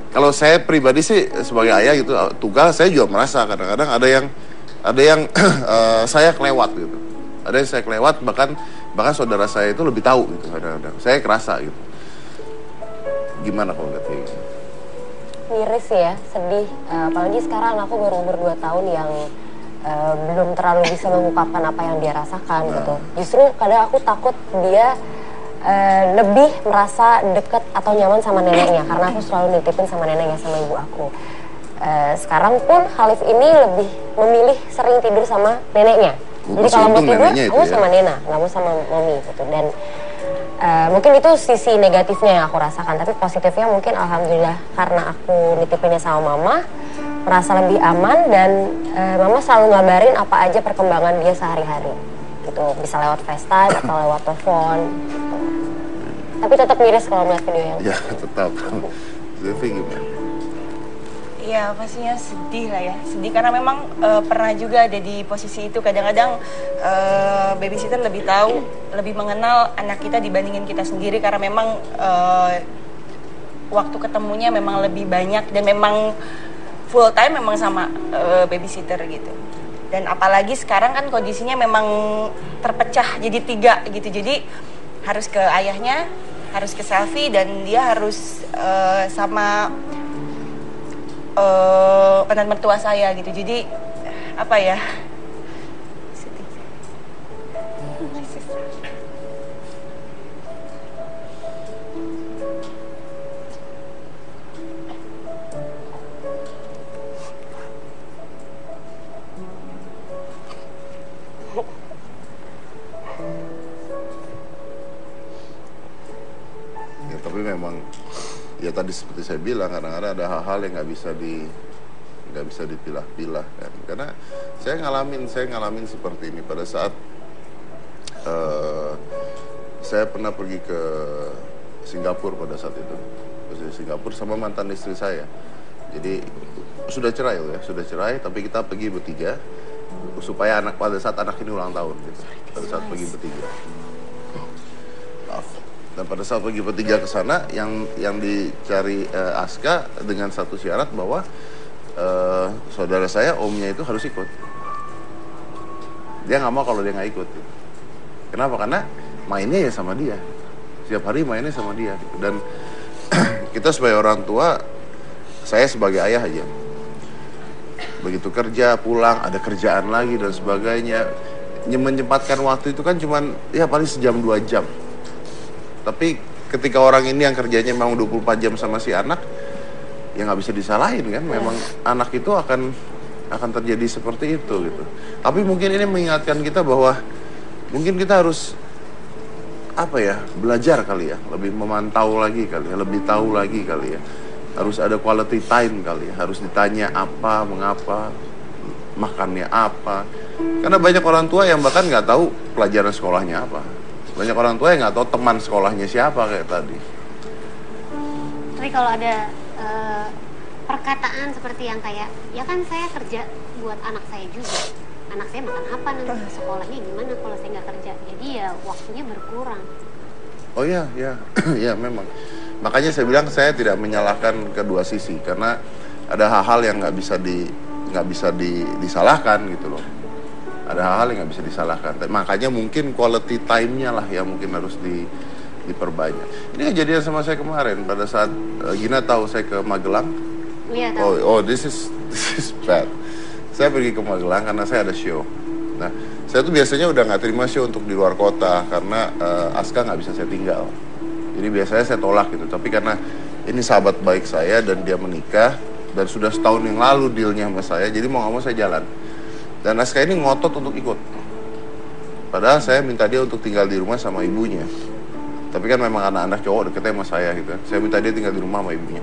Kalau saya pribadi sih sebagai ayah gitu, tunggal saya juga merasa kadang-kadang ada yang saya kelewat gitu. Ada yang saya kelewat, bahkan saudara saya itu lebih tahu gitu kadang-kadang. Saya kerasa gitu. Gimana kalau ngeliat kayak gini? Miris ya, sedih. Apalagi sekarang aku baru umur 2 tahun yang belum terlalu bisa mengungkapkan apa yang dia rasakan gitu. Justru kadang aku takut dia lebih merasa deket atau nyaman sama neneknya, karena aku selalu nitipin sama neneknya, sama ibu aku. Sekarang pun Khalif ini lebih memilih sering tidur sama neneknya. Jadi kalau mau tidur, aku sama Nena, nggak mau sama Mami gitu. Dan mungkin itu sisi negatifnya yang aku rasakan, tapi positifnya mungkin alhamdulillah karena aku nitipinnya sama Mama, merasa lebih aman, dan Mama selalu ngabarin apa aja perkembangan dia sehari-hari. Gitu, bisa lewat FaceTime atau lewat telepon. Gitu. Tapi tetap miris kalau melihat video yang. Ya tetap. Devi gimana? Iya, pastinya sedih lah ya. Sedih karena memang pernah juga ada di posisi itu. Kadang-kadang babysitter lebih tahu, lebih mengenal anak kita dibandingin kita sendiri, karena memang waktu ketemunya memang lebih banyak dan memang full time memang sama babysitter gitu. Dan apalagi sekarang kan kondisinya memang terpecah jadi 3 gitu. Jadi harus ke ayahnya, harus ke Selfie, dan dia harus sama penantu mertua saya gitu. Jadi apa ya, sedih. Ya tapi memang ya tadi seperti saya bilang, kadang-kadang ada hal-hal yang nggak bisa dipilah-pilah kan. Karena saya ngalamin seperti ini pada saat saya pernah pergi ke Singapura pada saat itu. Ke Singapura sama mantan istri saya. Jadi sudah cerai tapi kita pergi bertiga supaya pada saat anak ini ulang tahun gitu. Pada saat pergi bertiga. Maaf. Dan pada saat pergi bertiga ke sana, yang dicari Aska dengan satu syarat bahwa saudara saya, omnya itu harus ikut. Dia nggak mau kalau dia nggak ikut. Gitu. Kenapa? Karena mainnya ya sama dia. Setiap hari mainnya sama dia. Gitu. Dan kita sebagai orang tua, saya sebagai ayah aja. Begitu kerja, pulang, ada kerjaan lagi dan sebagainya. Menyempatkan waktu itu kan cuman ya paling sejam 2 jam. Tapi ketika orang ini yang kerjanya memang 24 jam sama si anak, ya nggak bisa disalahin kan. Memang anak itu akan terjadi seperti itu gitu. Tapi mungkin ini mengingatkan kita bahwa mungkin kita harus belajar kali ya, lebih memantau lagi kali ya, lebih tahu lagi kali ya. Harus ada quality time kali ya, harus ditanya apa, mengapa, makannya apa. Karena banyak orang tua yang bahkan nggak tahu pelajaran sekolahnya apa. Banyak orang tua yang nggak tahu teman sekolahnya siapa kayak tadi. Tapi kalau ada perkataan seperti yang kayak, ya kan saya kerja buat anak saya juga. Anak saya makan apa nanti, sekolahnya gimana kalau saya nggak kerja. Jadi ya waktunya berkurang. Oh iya, ya memang. Makanya saya bilang saya tidak menyalahkan kedua sisi, karena ada hal-hal yang nggak bisa disalahkan gitu loh. Ada hal-hal yang nggak bisa disalahkan. Makanya mungkin quality time-nya lah yang mungkin harus diperbanyak. Ini kejadian sama saya kemarin pada saat Gina tahu saya ke Magelang. Iya tahu. Oh, this is bad. saya pergi ke Magelang karena saya ada show. Nah, saya tuh biasanya udah nggak terima show untuk di luar kota karena Aska nggak bisa saya tinggal. Jadi biasanya saya tolak gitu. Tapi karena ini sahabat baik saya dan dia menikah dan sudah setahun yang lalu dealnya sama saya, jadi mau nggak mau saya jalan. Dan Aska ini ngotot untuk ikut. Padahal saya minta dia untuk tinggal di rumah sama ibunya. Tapi kan memang anak-anak cowok deketnya sama saya gitu. Saya minta dia tinggal di rumah sama ibunya.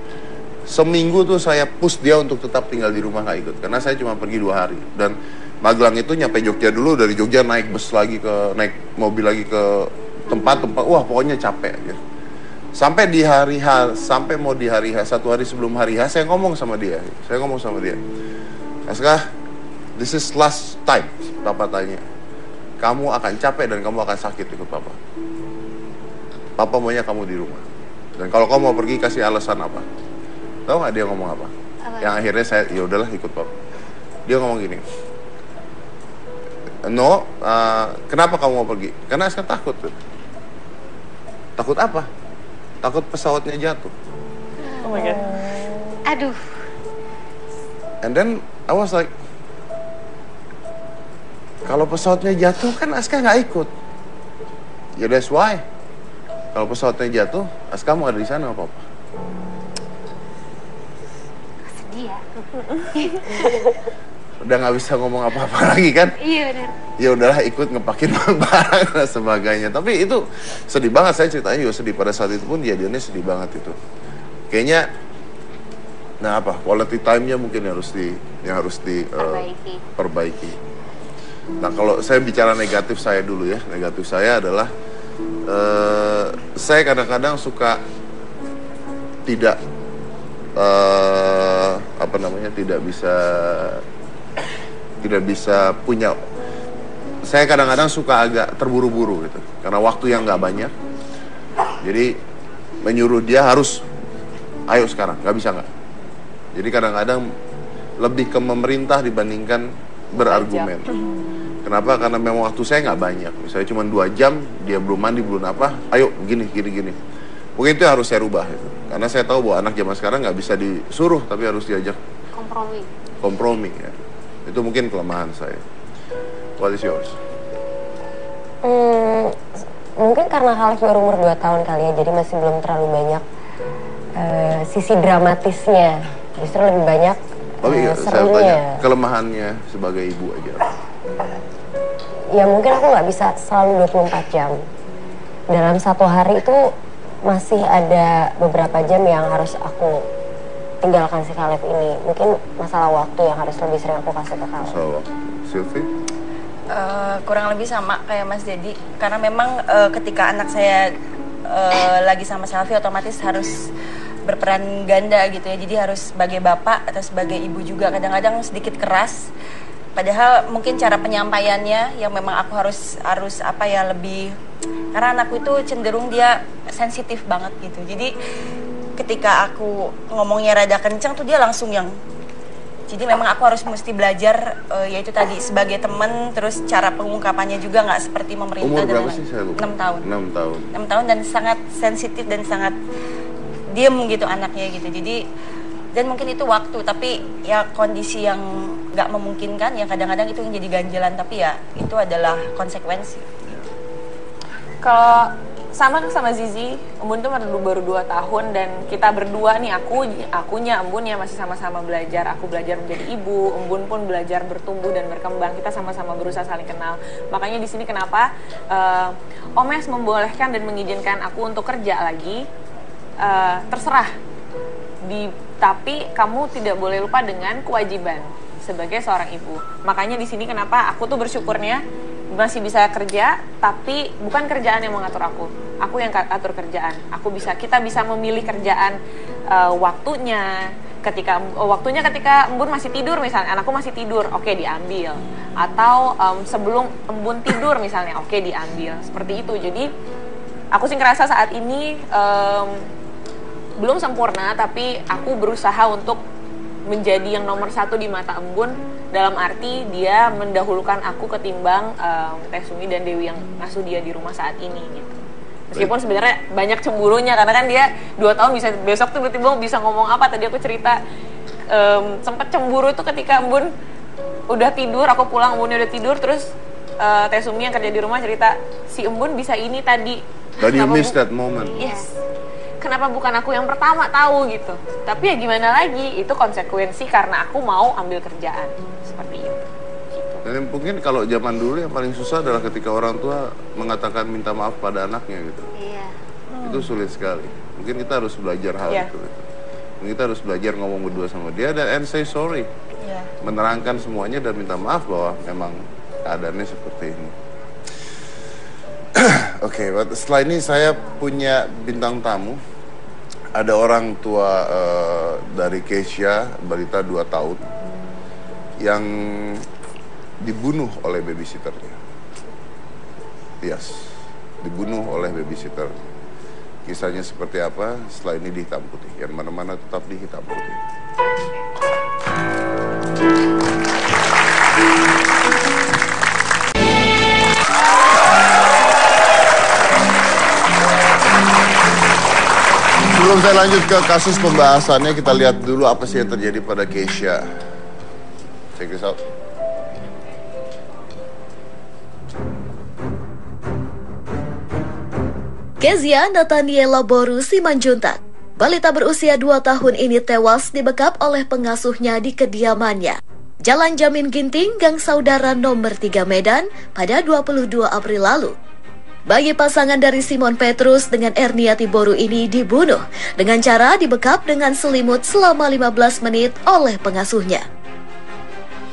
Seminggu tuh saya push dia untuk tetap tinggal di rumah nggak ikut. Karena saya cuma pergi 2 hari. Dan Magelang itu nyampe Jogja dulu, dari Jogja naik bus lagi naik mobil lagi ke tempat-tempat. Wah pokoknya capek gitu. Sampai di hari H, sampai mau di hari H, 1 hari sebelum hari H, saya ngomong sama dia. Aska, this is last time, Papa tanya. Kamu akan capek dan kamu akan sakit ikut Papa. Papa maunya kamu di rumah. Dan kalau kamu mau pergi, kasih alasan apa? Tahu nggak dia ngomong apa? Yang akhirnya saya, ya udahlah ikut Papa. Dia ngomong gini, no, kenapa kamu mau pergi? Karena Aska takut. Takut apa? Takut pesawatnya jatuh. Oh my God. Aduh. And then I was like, kalau pesawatnya jatuh kan Aska nggak ikut. Ya that's why. Kalau pesawatnya jatuh, Aska mau ada di sana apa-apa. Sedih ya. Udah nggak bisa ngomong apa-apa lagi kan? Iya benar. Ya udahlah ikut ngepakin barang dan sebagainya. Tapi itu sedih banget, saya ceritanya juga sedih. Pada saat itu pun jadiannya sedih banget itu. Kayaknya, nah apa, quality time-nya mungkin harus diperbaiki. Nah kalau saya bicara negatif saya dulu ya, negatif saya adalah saya kadang-kadang suka tidak tidak bisa punya. Saya kadang-kadang suka agak terburu-buru gitu, karena waktu yang nggak banyak. Jadi menyuruh dia harus, ayo sekarang, nggak bisa nggak. Jadi kadang-kadang lebih ke memerintah dibandingkan berargumen. Kenapa? Karena memang waktu saya nggak banyak. Misalnya cuma 2 jam, dia belum mandi, belum apa, ayo gini. Mungkin itu harus saya rubah gitu. Karena saya tahu bahwa anak zaman sekarang nggak bisa disuruh, tapi harus diajak kompromi ya. Itu mungkin kelemahan saya. What is yours? Mungkin karena Khalif baru umur 2 tahun kali ya, jadi masih belum terlalu banyak sisi dramatisnya. Justru lebih banyak saya tanya kelemahannya sebagai ibu aja. Ya mungkin aku nggak bisa selalu 24 jam. Dalam 1 hari itu masih ada beberapa jam yang harus aku tinggalkan si Khalif ini. Mungkin masalah waktu yang harus lebih sering aku kasih ke Khalif. Sylvie? Kurang lebih sama kayak Mas Dedi. Karena memang ketika anak saya lagi sama Selfie otomatis harus berperan ganda gitu ya. Jadi harus sebagai bapak atau sebagai ibu juga kadang-kadang sedikit keras. Padahal mungkin cara penyampaiannya yang memang aku harus apa ya lebih, karena anakku itu cenderung dia sensitif banget gitu. Jadi ketika aku ngomongnya rada kencang tuh dia langsung yang. Jadi memang aku harus mesti belajar yaitu tadi sebagai teman, terus cara pengungkapannya juga nggak seperti memerintah. Umur berapa sih saya lupa? 6 tahun. 6 tahun. 6 tahun dan sangat sensitif dan sangat diem gitu anaknya gitu. Jadi dan mungkin itu waktu, tapi ya kondisi yang nggak memungkinkan, yang kadang-kadang itu yang jadi ganjelan, tapi ya itu adalah konsekuensi. Kalau sama Zizi, Embun tuh baru 2 tahun dan kita berdua nih, akunya Embun ya masih sama-sama belajar. Aku belajar menjadi ibu, Embun pun belajar bertumbuh dan berkembang. Kita sama-sama berusaha saling kenal. Makanya di sini kenapa Omes membolehkan dan mengizinkan aku untuk kerja lagi, terserah. Tapi kamu tidak boleh lupa dengan kewajiban sebagai seorang ibu. Makanya di sini kenapa aku tuh bersyukurnya masih bisa kerja, tapi bukan kerjaan yang mengatur aku yang atur kerjaan. Kita bisa memilih kerjaan waktunya. Ketika Embun masih tidur misalnya, anakku masih tidur, oke diambil. Atau sebelum Embun tidur misalnya, oke diambil. Seperti itu. Jadi aku sih ngerasa saat ini belum sempurna, tapi aku berusaha untuk menjadi yang nomor 1 di mata Embun, dalam arti dia mendahulukan aku ketimbang Teh Sumi dan Dewi yang ngasuh dia di rumah saat ini gitu. Meskipun sebenarnya banyak cemburunya, karena kan dia 2 tahun bisa besok tuh tiba-tiba bisa ngomong apa. Tadi aku cerita sempat cemburu itu ketika Embun udah tidur, aku pulang Embunnya udah tidur, terus Teh Sumi yang kerja di rumah cerita si Embun bisa ini tadi. Dan you miss that moment. Yes. Kenapa bukan aku yang pertama tahu gitu? Tapi ya gimana lagi, itu konsekuensi karena aku mau ambil kerjaan seperti itu. Dan mungkin kalau zaman dulu yang paling susah adalah ketika orang tua mengatakan minta maaf pada anaknya gitu. Iya. Itu sulit sekali. Mungkin kita harus belajar hal itu. Gitu. Mungkin kita harus belajar ngomong berdua sama dia dan say sorry. Menerangkan semuanya dan minta maaf bahwa memang keadaannya seperti ini. Oke, setelah ini saya punya bintang tamu. Ada orang tua dari Keisha, balita 2 tahun, yang dibunuh oleh babysitternya. Yes, dibunuh oleh babysitter. Kisahnya seperti apa? Setelah ini di Hitam Putih. Yang mana-mana tetap di Hitam Putih. Sebelum saya lanjut ke kasus pembahasannya, kita lihat dulu apa sih yang terjadi pada Keisha. Check this out. Kezia Nathaniela Boru Simanjuntak, balita berusia 2 tahun ini tewas dibekap oleh pengasuhnya di kediamannya, Jalan Jamin Ginting, Gang Saudara nomor 3 Medan pada 22 April lalu. Bayi pasangan dari Simon Petrus dengan Erniati Boru ini dibunuh dengan cara dibekap dengan selimut selama 15 menit oleh pengasuhnya.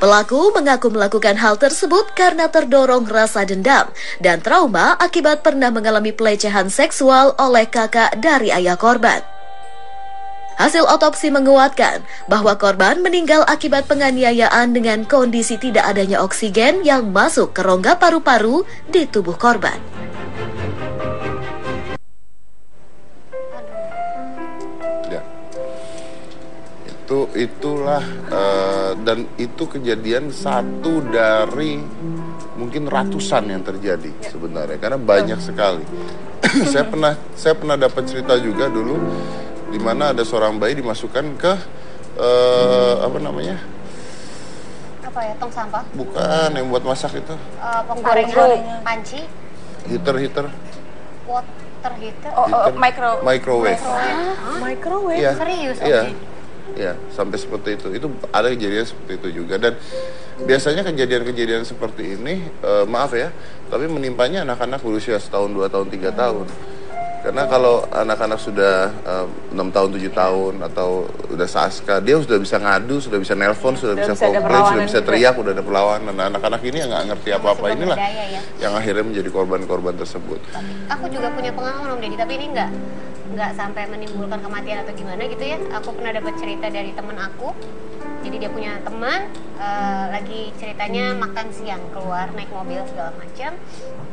Pelaku mengaku melakukan hal tersebut karena terdorong rasa dendam dan trauma akibat pernah mengalami pelecehan seksual oleh kakak dari ayah korban. Hasil otopsi menguatkan bahwa korban meninggal akibat penganiayaan dengan kondisi tidak adanya oksigen yang masuk ke rongga paru-paru di tubuh korban. Itulah dan itu kejadian satu dari mungkin ratusan yang terjadi sebenarnya, karena banyak sekali. saya pernah dapat cerita juga dulu di mana ada seorang bayi dimasukkan ke apa namanya? Apa ya, tong sampah? Bukan, yang buat masak itu. Penggorengan, panci. Heater. Water heater. Microwave. Microwave. Iya. Serius? Iya. Ya, sampai seperti itu. Itu ada kejadian seperti itu juga. Dan biasanya kejadian-kejadian seperti ini, maaf ya, tapi menimpanya anak-anak berusia 1 tahun, 2 tahun, 3 tahun. Karena kalau anak-anak sudah 6 tahun, 7 tahun, atau udah saska, dia sudah bisa ngadu, sudah bisa nelpon, sudah bisa komplain, sudah bisa teriak, udah ada perlawanan. Nah, anak-anak ini yang nggak ngerti apa-apa inilah yang akhirnya menjadi korban-korban tersebut. Aku juga punya pengalaman Om Deddy, tapi ini nggak sampai menimbulkan kematian atau gimana gitu ya. Aku pernah dapat cerita dari teman aku. Jadi dia punya teman lagi ceritanya makan siang, keluar naik mobil segala macam,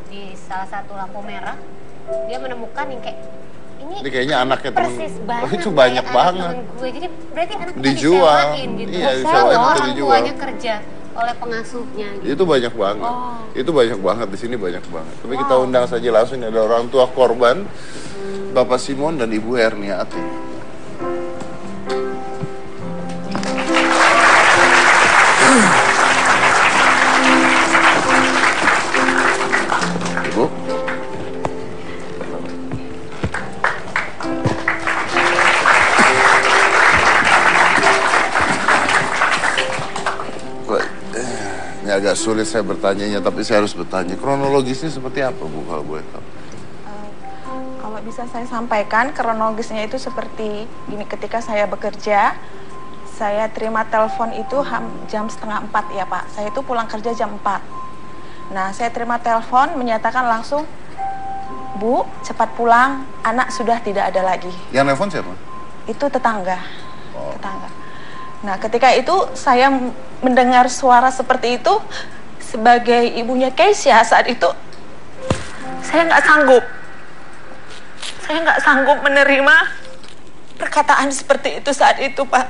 di salah satu lampu merah dia menemukan yang kayak ini kayaknya anaknya temen. Persis banget. Oh, itu banyak banget. Gue. Jadi berarti anak dijual gitu. Iya, disewain itu orang dijual. tuanya kerja oleh pengasuhnya gitu. Itu banyak banget. Itu banyak banget, di sini banyak banget. Tapi kita undang saja langsung, ada orang tua korban, Bapak Simon dan Ibu Erniati. Ibu. Ini agak sulit saya bertanyanya, tapi saya harus bertanya. Kronologisnya seperti apa, Bu, kalau boleh tahu? Kalau bisa saya sampaikan, kronologisnya itu seperti gini. Ketika saya bekerja, saya terima telepon itu jam 3:30 ya Pak. Saya itu pulang kerja jam 4. Nah, saya terima telepon menyatakan langsung, Bu, cepat pulang, anak sudah tidak ada lagi. Yang telepon siapa? Itu tetangga. Tetangga. Nah, ketika itu saya mendengar suara seperti itu, sebagai ibunya Keisha saat itu, saya nggak sanggup. Saya nggak sanggup menerima perkataan seperti itu saat itu, Pak.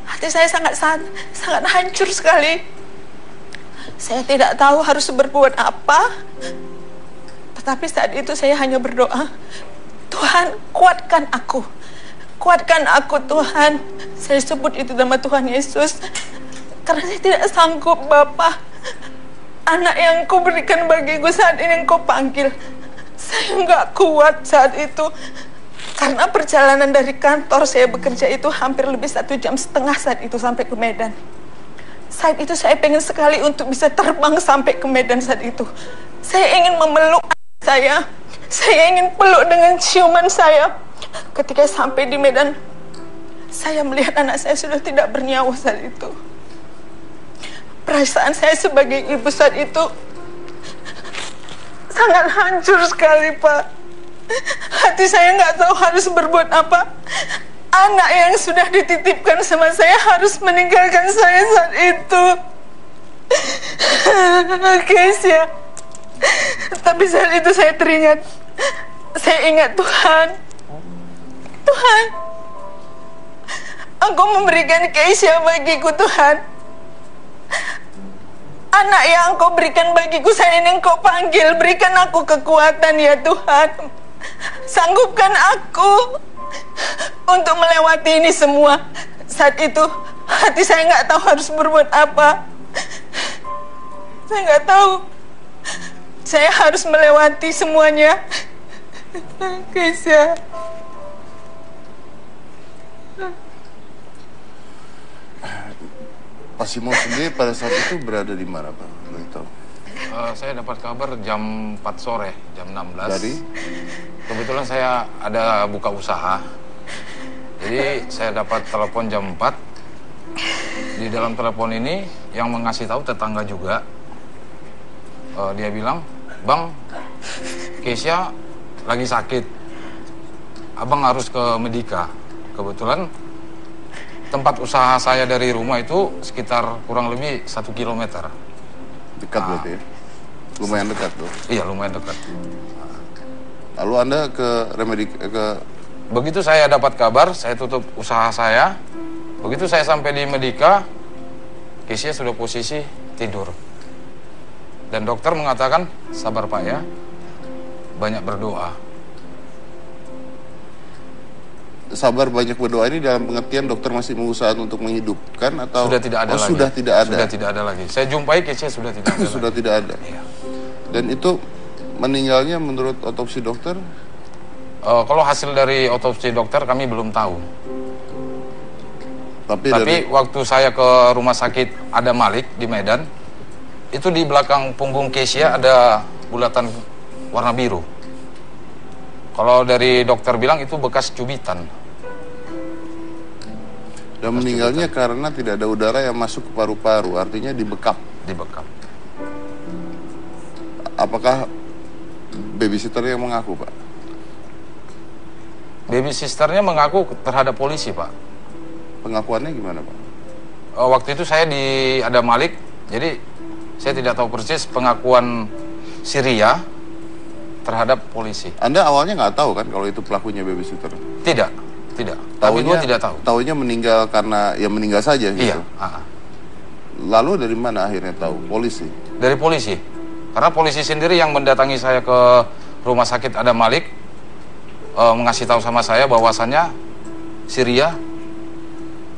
Hati saya sangat hancur sekali. Saya tidak tahu harus berbuat apa. Tetapi saat itu saya hanya berdoa, Tuhan, kuatkan aku. Kuatkan aku, Tuhan. Saya sebut itu nama Tuhan Yesus. Karena saya tidak sanggup, Bapak. Anak yang kau berikan bagiku saat ini yang kau panggil. Saya nggak kuat saat itu. Karena perjalanan dari kantor saya bekerja itu hampir lebih 1,5 jam saat itu sampai ke Medan. Saat itu saya pengen sekali untuk bisa terbang sampai ke Medan saat itu. Saya ingin memeluk anak saya. Saya ingin peluk dengan ciuman saya. Ketika sampai di Medan, saya melihat anak saya sudah tidak bernyawa saat itu. Perasaan saya sebagai ibu saat itu sangat hancur sekali, Pak. Hati saya nggak tahu harus berbuat apa. Anak yang sudah dititipkan sama saya harus meninggalkan saya saat itu. Keisha. Tapi saat itu saya teringat. Saya ingat Tuhan. Tuhan, Engkau memberikan Keisha bagiku, Tuhan. Anak yang Engkau berikan bagiku saat ini Engkau panggil. Berikan aku kekuatan ya Tuhan. Sanggupkan aku untuk melewati ini semua. Saat itu hati saya nggak tahu harus berbuat apa. Saya nggak tahu. Saya harus melewati semuanya. Keisha. Pak Simon sendiri pada saat itu berada di mana, Pak? Saya dapat kabar jam 4 sore, jam 16. Dari? Kebetulan saya ada buka usaha. Jadi saya dapat telepon jam 4. Di dalam telepon ini yang mengasih tahu tetangga juga. Dia bilang, "Bang, Keisha lagi sakit. Abang harus ke Medika." Kebetulan tempat usaha saya dari rumah itu sekitar kurang lebih 1 kilometer. Dekat berarti ya? Lumayan dekat tuh? Iya, lumayan dekat. Lalu Anda ke Medika? Begitu saya dapat kabar, saya tutup usaha saya. Begitu saya sampai di Medika, Keisha sudah posisi tidur. Dan dokter mengatakan, sabar Pak ya, banyak berdoa. Sabar banyak berdoa ini dalam pengertian dokter masih mengusahakan untuk menghidupkan atau sudah tidak ada lagi. Sudah tidak ada. Sudah tidak ada lagi. Saya jumpai Keisha sudah tidak ada. Sudah lagi. tidak ada. Iya. Dan itu meninggalnya menurut otopsi dokter? Kalau hasil dari otopsi dokter kami belum tahu. Tapi waktu saya ke rumah sakit Adam Malik di Medan, itu di belakang punggung Keisha ada bulatan warna biru. Kalau dari dokter bilang itu bekas cubitan. Dan meninggalnya karena tidak ada udara yang masuk ke paru-paru, artinya dibekap. Dibekap. Apakah babysitter yang mengaku, Pak? Babysisternya mengaku terhadap polisi, Pak. Pengakuannya gimana, Pak? Waktu itu saya di Adam Malik, jadi saya tidak tahu persis pengakuan Syria terhadap polisi. Anda awalnya nggak tahu kan kalau itu pelakunya babysitter? Tidak. Kami dua tidak tahu. Tahunya meninggal karena ya meninggal saja gitu. Iya. Lalu dari mana akhirnya tahu? Polisi? Dari polisi. Karena polisi sendiri yang mendatangi saya ke rumah sakit Adam Malik, mengasih tahu sama saya bahwasannya Syria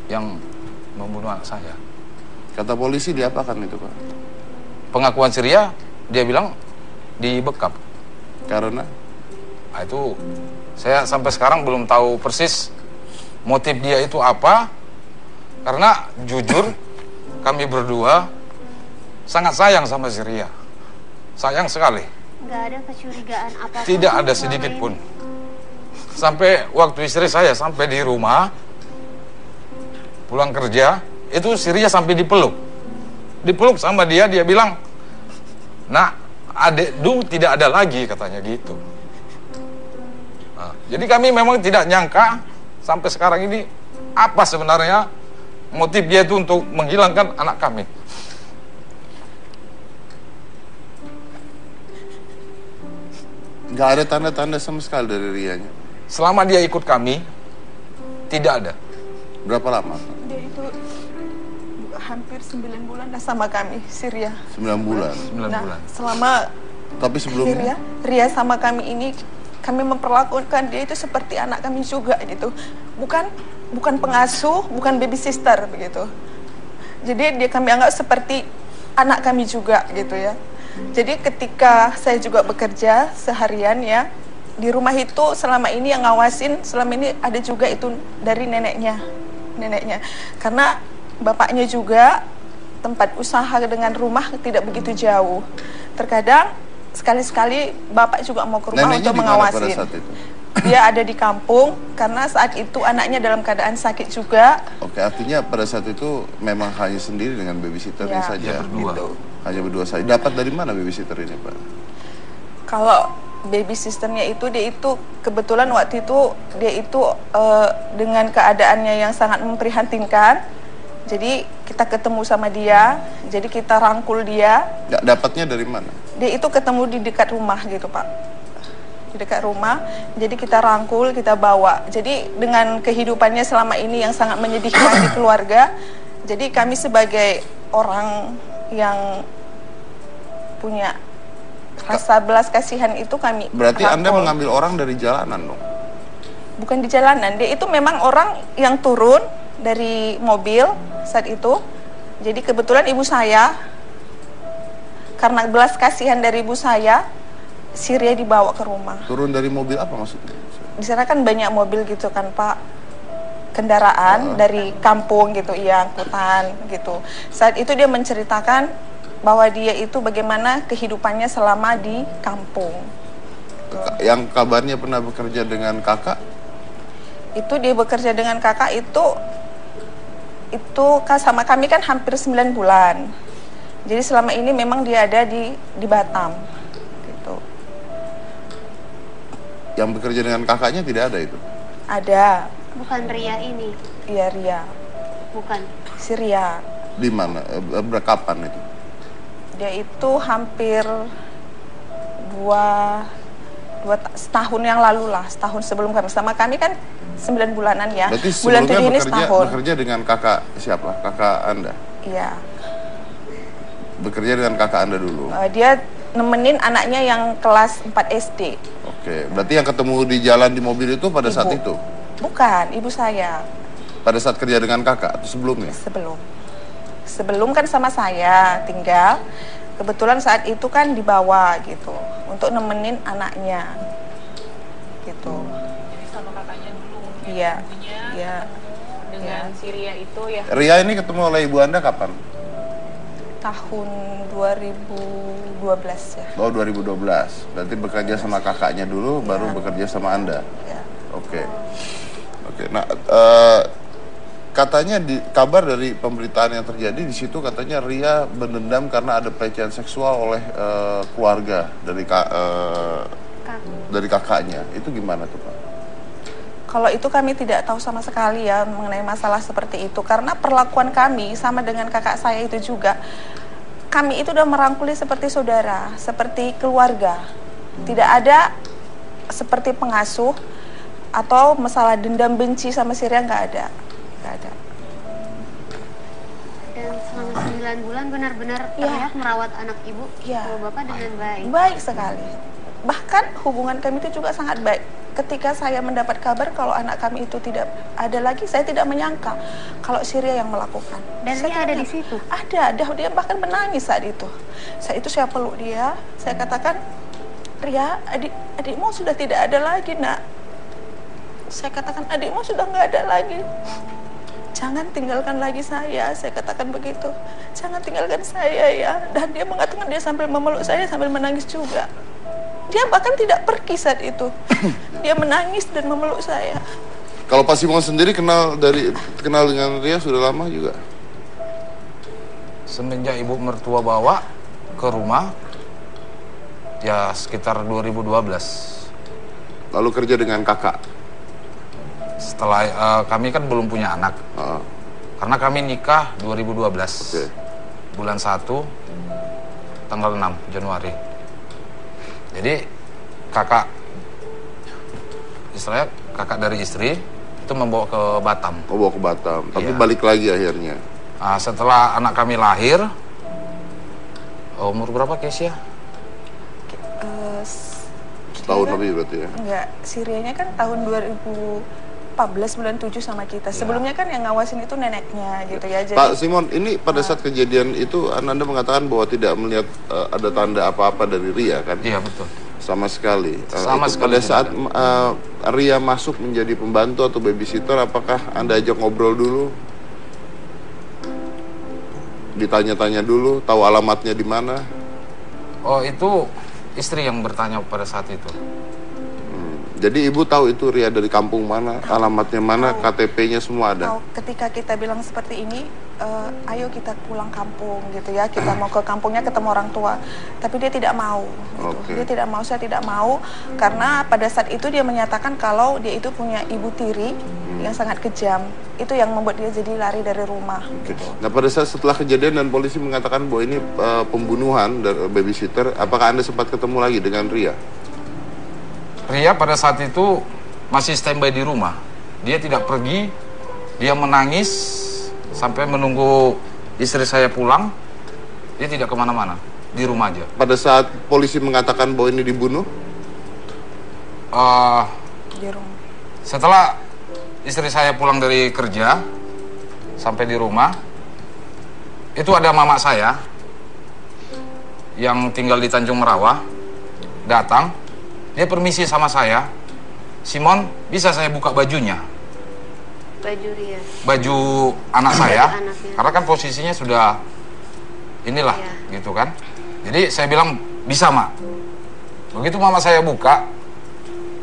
yang membunuh anak saya. Kata polisi diapakan itu, Pak? Pengakuan Syria, dia bilang dibekap. Karena? Nah, itu saya sampai sekarang belum tahu persis motif dia itu apa. Karena jujur kami berdua sangat sayang sama Syria. Sayang sekali. Nggak ada kecurigaan apa-apa? Tidak ada sedikit pun. Sampai waktu istri saya sampai di rumah, pulang kerja, itu Syria sampai dipeluk. Dipeluk sama dia bilang, "Nak, adik Du tidak ada lagi," katanya gitu. Nah, jadi kami memang tidak nyangka sampai sekarang ini apa sebenarnya motif dia itu untuk menghilangkan anak kami. Nggak ada tanda-tanda sama sekali dari Rianya? Selama dia ikut kami, tidak ada. Berapa lama? Dia itu hampir 9 bulan dah sama kami, Syria. 9 bulan? 9 nah, bulan. Selama tapi sebelumnya? Ria sama kami ini, kami memperlakukan dia itu seperti anak kami juga gitu. Bukan pengasuh, bukan baby sister begitu. Jadi dia kami anggap seperti anak kami juga gitu ya. Jadi ketika saya juga bekerja seharian ya, di rumah itu selama ini yang ngawasin, selama ini ada juga itu dari neneknya. Karena bapaknya juga tempat usaha dengan rumah tidak begitu jauh. Terkadang sekali-sekali bapak juga mau ke rumah neneknya untuk mengawasin. Pada saat itu? Dia ada di kampung karena saat itu anaknya dalam keadaan sakit juga. Oke, artinya pada saat itu memang hanya sendiri dengan babysitternya saja. Berdua. Gitu. Hanya berdua saja. Dapat dari mana babysitter ini, Pak? Kalau baby sisternya itu, dia itu kebetulan waktu itu dia itu dengan keadaannya yang sangat memprihatinkan. Jadi kita ketemu sama dia, jadi kita rangkul dia. Dapatnya dari mana? Dia itu ketemu di dekat rumah gitu, Pak. Di dekat rumah, jadi kita rangkul, kita bawa. Jadi dengan kehidupannya selama ini yang sangat menyedihkan di keluarga, jadi kami sebagai orang yang punya rasa belas kasihan itu kami Berarti rangkul. Anda mengambil orang dari jalanan dong? Bukan di jalanan, dia itu memang orang yang turun dari mobil saat itu. Jadi kebetulan ibu saya, karena belas kasihan dari ibu saya, si Ria dibawa ke rumah. Turun dari mobil apa maksudnya? Di sana kan banyak mobil gitu kan Pak, kendaraan dari kampung gitu, iya, angkutan gitu. Saat itu dia menceritakan bahwa dia itu bagaimana kehidupannya selama di kampung. Yang kabarnya pernah bekerja dengan kakak? Itu dia bekerja dengan kakak itu kan sama kami kan hampir 9 bulan. Jadi selama ini memang dia ada di Batam gitu. Yang bekerja dengan kakaknya tidak ada itu? Ada. Bukan Ria ini? Iya, Ria. Bukan? Si Ria. Di mana? Kapan itu? Dia itu hampir setahun yang lalu lah, setahun sebelum kami. Sama kami kan 9 bulanan ya. Berarti bulan sebelumnya 7 ini setahun. bekerja dengan kakak siapa? Kakak Anda? Iya. Bekerja dengan kakak Anda dulu? Dia nemenin anaknya yang kelas 4 SD. Oke, berarti yang ketemu di jalan di mobil itu pada saat itu? Bukan, ibu saya. Pada saat kerja dengan kakak atau sebelumnya? Sebelum kan sama saya tinggal. Kebetulan saat itu kan dibawa gitu untuk nemenin anaknya gitu. Sama kakaknya dulu. Iya. Iya. Dengan si Ria itu ya. Ria ini ketemu oleh ibu Anda kapan? Tahun 2012 ya. Oh, 2012. Berarti bekerja sama kakaknya dulu, baru bekerja sama Anda. Ya. Oke. Nah, katanya kabar dari pemberitaan yang terjadi di situ katanya Ria berdendam karena ada pelecehan seksual oleh keluarga dari kakaknya. Itu gimana tuh, Pak? Kalau itu kami tidak tahu sama sekali ya mengenai masalah seperti itu, karena perlakuan kami sama dengan kakak saya itu juga, kami itu udah merangkuli seperti saudara, seperti keluarga. Tidak ada seperti pengasuh atau masalah dendam benci sama si Ria, nggak ada. Dan selama 9 bulan benar-benar terlihat merawat anak ibu, bapak dengan baik. Baik sekali. Bahkan hubungan kami itu juga sangat baik. Ketika saya mendapat kabar kalau anak kami itu tidak ada lagi, saya tidak menyangka kalau si Ria yang melakukan. Dan dia ada di situ? Ada, dia bahkan menangis saat itu. Saat itu saya peluk dia, saya katakan, Ria, adikmu sudah tidak ada lagi, nak. Saya katakan, adikmu sudah nggak ada lagi. Jangan tinggalkan lagi saya katakan begitu. Jangan tinggalkan saya ya. Dan dia mengatakan dia sambil memeluk saya sambil menangis juga. Dia bahkan tidak pergi saat itu. Dia menangis dan memeluk saya. Kalau Pak Simon sendiri kenal dengan Ria sudah lama juga? Semenjak ibu mertua bawa ke rumah, ya sekitar 2012. Lalu kerja dengan kakak? Setelah kami kan belum punya anak. Karena kami nikah 2012. Bulan 1, tanggal 6 Januari. Jadi kakak, istilahnya kakak dari istri itu membawa ke Batam. Oh, bawa ke Batam, tapi balik lagi akhirnya. Setelah anak kami lahir, umur berapa Kesia? Setahun lebih berarti ya? Enggak, si Rianya kan tahun bulan 7 sama kita. Sebelumnya kan yang ngawasin itu neneknya gitu ya. Jadi, Pak Simon, ini pada saat kejadian itu Anda mengatakan bahwa tidak melihat ada tanda apa-apa dari Ria kan? Iya, betul. Sama sekali. Sama itu sekali pada saat Ria masuk menjadi pembantu atau babysitter, apakah Anda ajak ngobrol dulu? Ditanya-tanya dulu, tahu alamatnya di mana? Oh, itu istri yang bertanya pada saat itu. Jadi ibu tahu itu Ria dari kampung mana, alamatnya mana, KTP-nya semua ada? tahu ketika kita bilang seperti ini, ayo kita pulang kampung gitu ya, kita mau ke kampungnya ketemu orang tua. Tapi dia tidak mau. Gitu. Dia tidak mau, saya tidak mau, karena pada saat itu dia menyatakan kalau dia itu punya ibu tiri yang sangat kejam. Itu yang membuat dia jadi lari dari rumah. Gitu. Nah pada saat setelah kejadian dan polisi mengatakan bahwa ini pembunuhan dari babysitter, apakah Anda sempat ketemu lagi dengan Ria? Ria pada saat itu masih standby di rumah. Dia tidak pergi, dia menangis sampai menunggu istri saya pulang. Dia tidak kemana-mana, di rumah aja. Pada saat polisi mengatakan bahwa ini dibunuh? Di rumah. Setelah istri saya pulang dari kerja, sampai di rumah, itu ada mama saya yang tinggal di Tanjung Merawah, datang. Dia permisi sama saya, Simon, bisa saya buka bajunya? Baju Ria. Baju anak saya, anaknya. karena kan posisinya sudah inilah, gitu kan. Jadi saya bilang, bisa mak. Begitu mama saya buka,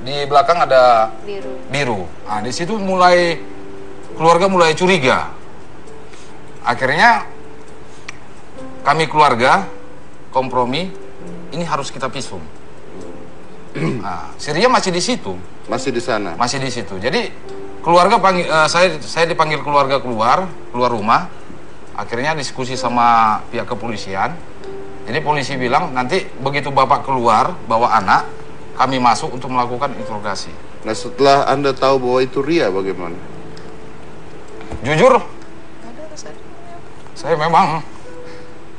di belakang ada biru. Nah, di situ keluarga mulai curiga. Akhirnya kami keluarga kompromi, ini harus kita visum. Nah, si Ria masih di situ. Masih di sana. Masih di situ. Jadi keluarga panggil, saya dipanggil keluarga keluar rumah. Akhirnya diskusi sama pihak kepolisian. Jadi polisi bilang nanti begitu bapak keluar bawa anak, kami masuk untuk melakukan interogasi. Nah setelah Anda tahu bahwa itu Ria bagaimana? Jujur, saya memang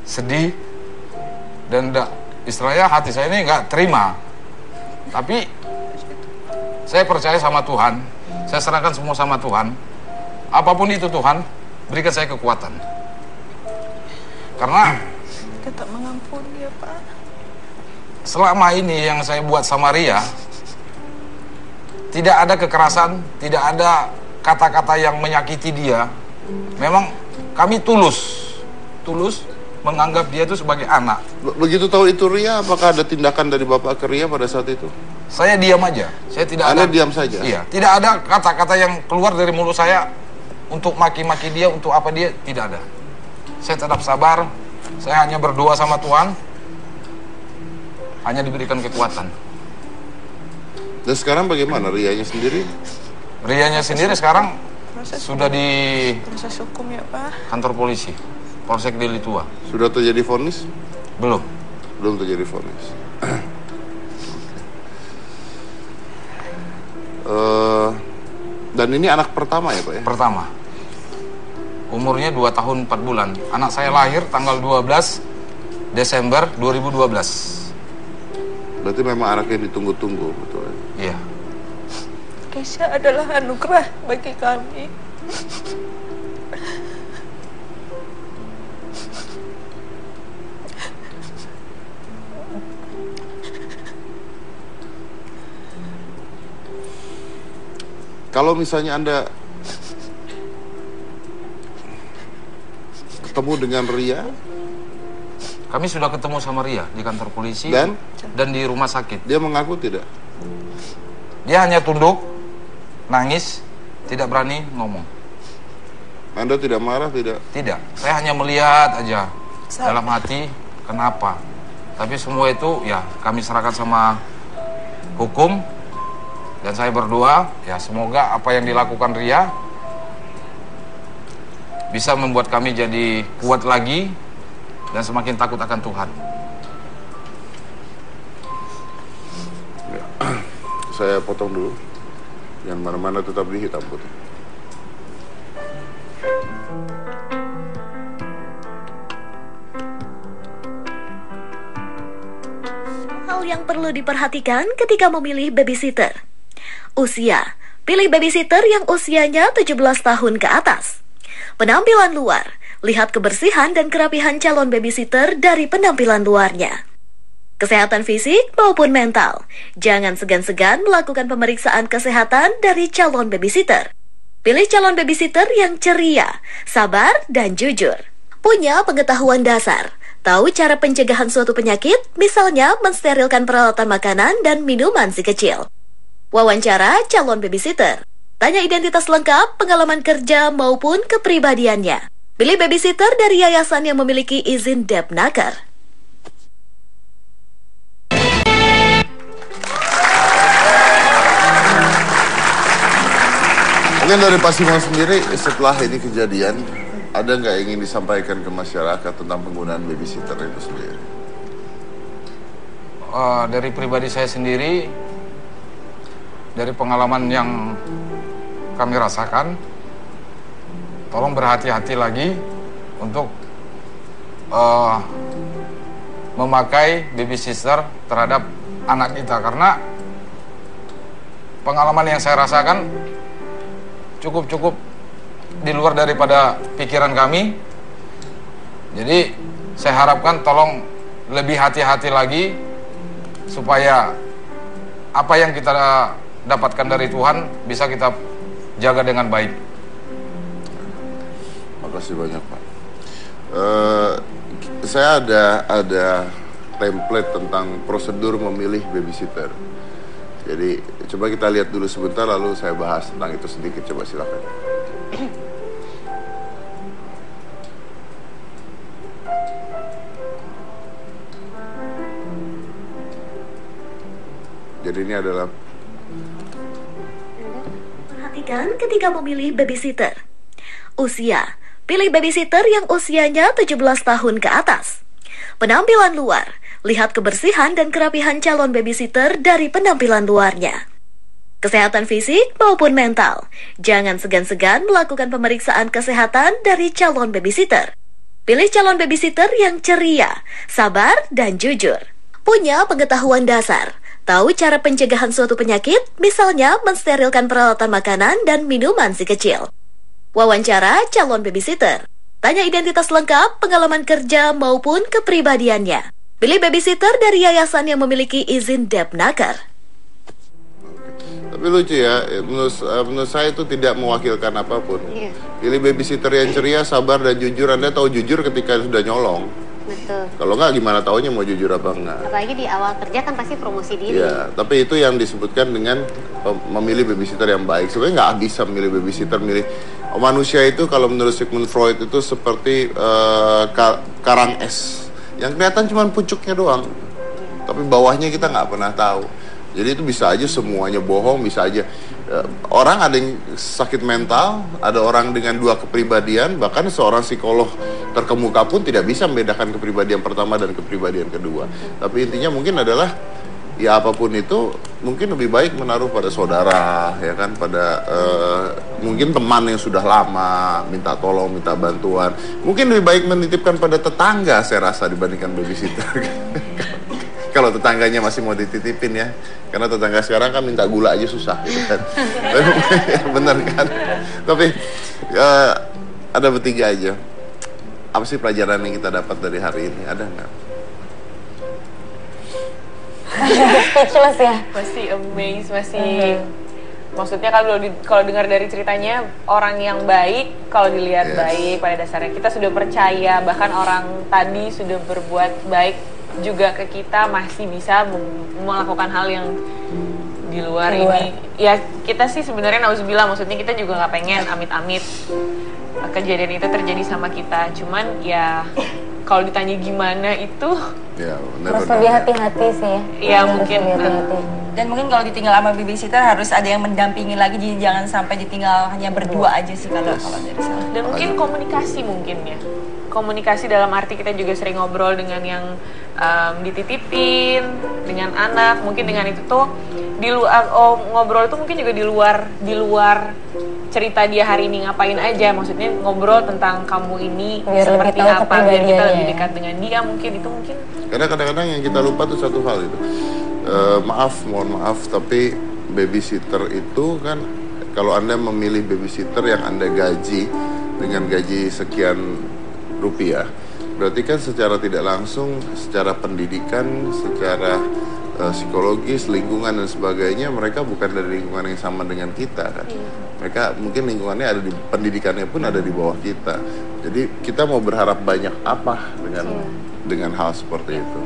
sedih dan istilahnya hati saya ini nggak terima. Tapi saya percaya sama Tuhan, saya serahkan semua sama Tuhan. Apapun itu Tuhan, berikan saya kekuatan. Karena Kita tak mengampuni ya Pak. selama ini yang saya buat sama Ria, tidak ada kekerasan, tidak ada kata-kata yang menyakiti dia. Memang kami tulus menganggap dia itu sebagai anak. Begitu tahu itu Ria, apakah ada tindakan dari bapak ke Ria pada saat itu? Saya diam aja. Saya tidak Anda ada. diam saja? Iya, tidak ada kata-kata yang keluar dari mulut saya untuk maki-maki dia, untuk apa dia, tidak ada. Saya tetap sabar. Saya hanya berdoa sama Tuhan. Hanya diberikan kekuatan. Dan sekarang bagaimana Rianya sendiri? Rianya sendiri sekarang sudah di Proses hukum ya Pak. kantor polisi, Polsek Deli Tua. Sudah terjadi vonis? Belum. Belum terjadi vonis. Dan ini anak pertama ya Pak ya? Pertama. Umurnya 2 tahun 4 bulan. Anak saya lahir tanggal 12 Desember 2012. Berarti memang anak yang ditunggu-tunggu, betul ya? Iya. Keisha adalah anugerah bagi kami. Kalau misalnya Anda ketemu dengan Ria, kami sudah ketemu sama Ria di kantor polisi dan di rumah sakit. Dia mengaku tidak? Dia hanya tunduk, nangis, tidak berani ngomong. Anda tidak marah, tidak? Tidak, saya hanya melihat aja dalam hati kenapa. Tapi semua itu ya kami serahkan sama hukum. Dan saya berdoa, ya semoga apa yang dilakukan Ria bisa membuat kami jadi kuat lagi dan semakin takut akan Tuhan. Ya. Saya potong dulu. Yang mana-mana tetap di hitam putih. Hal yang perlu diperhatikan ketika memilih babysitter. Usia, pilih babysitter yang usianya 17 tahun ke atas. Penampilan luar, lihat kebersihan dan kerapihan calon babysitter dari penampilan luarnya. Kesehatan fisik maupun mental, jangan segan-segan melakukan pemeriksaan kesehatan dari calon babysitter. Pilih calon babysitter yang ceria, sabar, dan jujur. Punya pengetahuan dasar, tahu cara pencegahan suatu penyakit, misalnya mensterilkan peralatan makanan dan minuman si kecil. Wawancara calon babysitter. Tanya identitas lengkap, pengalaman kerja maupun kepribadiannya. Pilih babysitter dari yayasan yang memiliki izin Depnaker. Mungkin dari Pak Simon sendiri, setelah ini kejadian, ada nggak yang ingin disampaikan ke masyarakat tentang penggunaan babysitter itu sendiri? Dari pribadi saya sendiri, dari pengalaman yang kami rasakan, tolong berhati-hati lagi untuk memakai babysitter terhadap anak kita, karena pengalaman yang saya rasakan cukup di luar daripada pikiran kami. Jadi saya harapkan tolong lebih hati-hati lagi supaya apa yang kita dapatkan dari Tuhan bisa kita jaga dengan baik. Makasih banyak, Pak. Saya ada template tentang prosedur memilih babysitter. Jadi coba kita lihat dulu sebentar, lalu saya bahas tentang itu sedikit. Coba silakan. Jadi ini adalah... Perhatikan ketika memilih babysitter. Usia, pilih babysitter yang usianya 17 tahun ke atas. Penampilan luar, lihat kebersihan dan kerapihan calon babysitter dari penampilan luarnya. Kesehatan fisik maupun mental, jangan segan-segan melakukan pemeriksaan kesehatan dari calon babysitter. Pilih calon babysitter yang ceria, sabar, dan jujur. Punya pengetahuan dasar, tahu cara pencegahan suatu penyakit, misalnya mensterilkan peralatan makanan dan minuman si kecil. Wawancara calon babysitter. Tanya identitas lengkap, pengalaman kerja maupun kepribadiannya. Pilih babysitter dari yayasan yang memiliki izin Depnaker. Tapi lucu ya, menurut saya itu tidak mewakilkan apapun. Iya. Pilih babysitter yang ceria, sabar, dan jujur. Anda tahu jujur ketika sudah nyolong. Betul. Kalau nggak, gimana taunya mau jujur apa enggak? Apalagi di awal kerja kan pasti promosi diri. Ya, tapi itu yang disebutkan dengan memilih babysitter yang baik. Sebenarnya nggak bisa memilih babysitter, milih manusia itu kalau menurut Sigmund Freud itu seperti karang es yang kelihatan cuma pucuknya doang, tapi bawahnya kita nggak pernah tahu. Jadi itu bisa aja semuanya bohong, bisa aja orang ada yang sakit mental, ada orang dengan dua kepribadian, bahkan seorang psikolog terkemuka pun tidak bisa membedakan kepribadian pertama dan kepribadian kedua. Tapi intinya mungkin adalah ya apapun itu mungkin lebih baik menaruh pada saudara, ya kan, pada mungkin teman yang sudah lama, minta tolong, minta bantuan. Mungkin lebih baik menitipkan pada tetangga, saya rasa, dibandingkan babysitter. Kalau tetangganya masih mau dititipin ya, karena tetangga sekarang kan minta gula aja susah gitu kan. Bener kan? Tapi ada bertiga aja. Apa sih pelajaran yang kita dapat dari hari ini? Ada nggak? Speechless ya? Masih amazed, masih maksudnya kalau dengar dari ceritanya, orang yang baik kalau dilihat baik pada dasarnya, kita sudah percaya, bahkan orang tadi sudah berbuat baik juga ke kita, masih bisa melakukan hal yang di luar ini. Ya kita sih sebenarnya nauzubillah, maksudnya kita juga nggak pengen amit-amit kejadian itu terjadi sama kita, cuman ya kalau ditanya gimana itu ya, harus lebih hati-hati sih ya mungkin dan mungkin kalau ditinggal sama babysitter harus ada yang mendampingi lagi, jadi jangan sampai ditinggal hanya berdua aja sih kalau dari saya. Dan mungkin komunikasi, mungkin ya komunikasi dalam arti kita juga sering ngobrol dengan yang dititipin, dengan anak, mungkin dengan itu tuh di luar ngobrol itu mungkin juga di luar cerita dia hari ini ngapain aja, maksudnya ngobrol tentang kamu ini biar seperti apa, biar kita lebih dekat dengan dia, mungkin itu mungkin. Karena kadang-kadang yang kita lupa tuh satu hal itu, mohon maaf, tapi babysitter itu kan Kalau Anda memilih babysitter yang Anda gaji dengan gaji sekian rupiah, berarti kan secara tidak langsung, secara pendidikan, secara psikologis, lingkungan dan sebagainya, mereka bukan dari lingkungan yang sama dengan kita kan. Mereka mungkin lingkungannya ada di, pendidikannya pun ada di bawah kita. Jadi kita mau berharap banyak apa dengan hal seperti itu.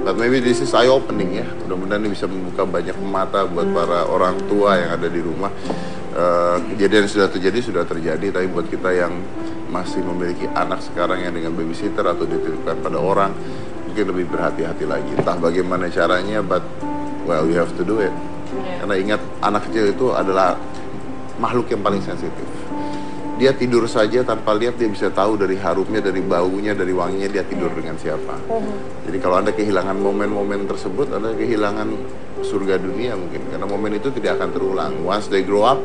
But maybe this is eye opening ya. Mudah-mudahan ini bisa membuka banyak mata buat para orang tua yang ada di rumah. Kejadian yang sudah terjadi, tapi buat kita yang masih memiliki anak sekarang yang dengan babysitter atau dititipkan pada orang, mungkin lebih berhati-hati lagi. Entah bagaimana caranya, but well, you have to do it. Karena ingat, anak kecil itu adalah makhluk yang paling sensitif. Dia tidur saja tanpa lihat, dia bisa tahu dari harumnya, dari baunya, dari wanginya dia tidur dengan siapa. Jadi kalau Anda kehilangan momen-momen tersebut, Anda kehilangan surga dunia mungkin. Karena momen itu tidak akan terulang. Once they grow up,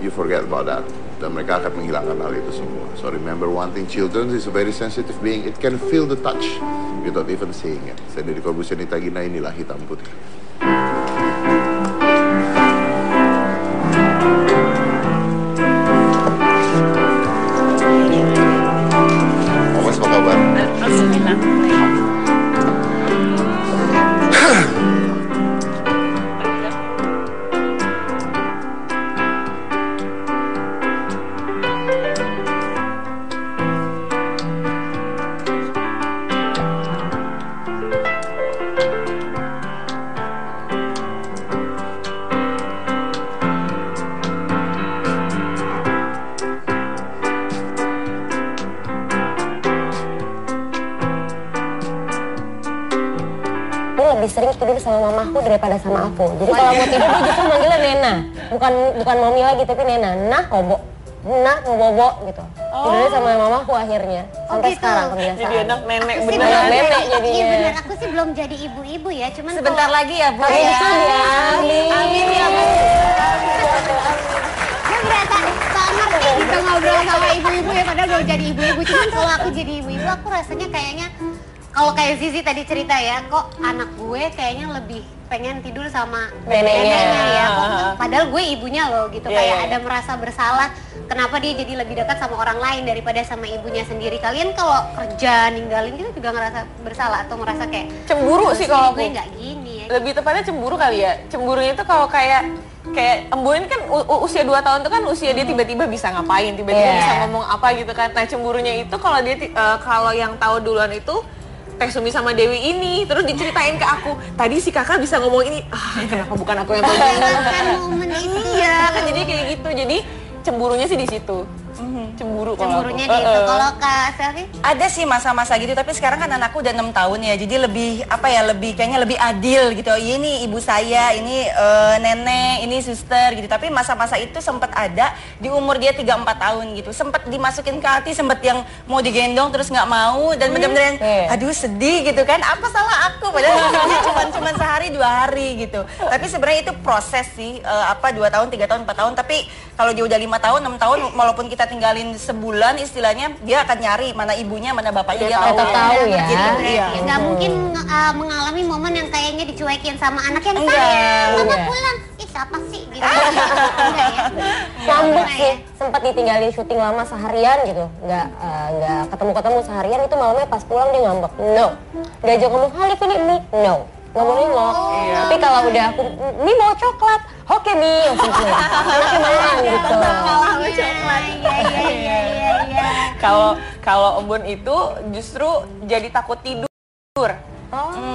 you forget about that. Dan mereka akan menghilangkan hal itu semua. So remember one thing, children is a very sensitive being. It can feel the touch without even saying it. Saya dari Corbusianita Gina, inilah Hitam Putih. Mas, apa kabar? Alhamdulillah. Lebih sering tidur sama mamaku daripada sama aku. Jadi kalau mau tidur dia justru manggilnya Nena, bukan mami lagi tapi Nena. Nah, bobo, gitu. Tidurnya sama mamaku akhirnya sampai gitu. sekarang kebiasaan. Jadi anak nenek Aku sih beneran. belum Nenek jadi- jadinya. Iya benar, aku sih belum jadi ibu-ibu ya, cuman Sebentar kalau- lagi ya, Bu. Amin, Ya. ya. Amin. Amin ya, Bu. Gue berasa tak ngerti bisa ngobrol sama ibu-ibu ya, padahal belum jadi ibu-ibu. Cuman kalau aku jadi ibu-ibu, aku rasanya kayaknya kalau kayak Zizi tadi cerita ya, kok anak gue kayaknya lebih pengen tidur sama Neneknya. ya. Padahal gue ibunya loh gitu, Iya, kayak iya. ada merasa bersalah. Kenapa dia jadi lebih dekat sama orang lain daripada sama ibunya sendiri? Kalian kalau kerja ninggalin gitu juga ngerasa bersalah atau merasa kayak Cemburu sih kalau gue aku. nggak gini ya. Lebih tepatnya cemburu kali ya. Cemburunya itu kalau kayak Embun kan usia 2 tahun itu kan usia dia tiba-tiba bisa ngapain, tiba-tiba Yeah. bisa ngomong apa gitu kan. Nah, cemburunya itu kalau dia kalau yang tahu duluan itu Teh Sumi sama Dewi ini, terus diceritain ke aku, tadi si kakak bisa ngomong ini, kenapa bukan aku yang tahu momen itu iya kan, jadi kayak gitu. Jadi cemburunya sih di situ. Cemburu kalau Cemburunya aku. di itu. Kalau Kak Selvi? Ada sih masa-masa gitu, tapi sekarang kan anakku udah 6 tahun ya, jadi lebih kayaknya lebih adil gitu. Ini ibu saya, ini nenek, ini suster gitu. Tapi masa-masa itu sempat ada di umur dia 3-4 tahun gitu. Sempat dimasukin ke hati, sempat yang mau digendong terus nggak mau dan bener-bener aduh sedih gitu kan. Apa salah aku? Padahal cuma sehari 2 hari gitu. Tapi sebenarnya itu proses sih, 2 tahun, 3 tahun, 4 tahun. Tapi kalau dia udah 5 tahun, 6 tahun, walaupun kita tinggalin sebulan istilahnya, dia akan nyari mana ibunya, mana bapaknya, dia tetap tahu ya. Gitu. Iya. Nggak mungkin mengalami momen yang kayaknya dicuekin sama anak yang Enggak, sayang, mama enggak. pulang, ih siapa sih gitu. Enggak ya. Ngambek sih, sempat ditinggalin syuting lama seharian gitu, nggak ketemu seharian, itu malamnya pas pulang dia ngambek, no. Diajak ngomong Halif ini mie, no. Nggak mau nengok. Tapi kalau udah aku, mie mau coklat, oke mie, langsung pulang. Anaknya malang gitu. Iya. Kalau Embun itu justru jadi takut tidur.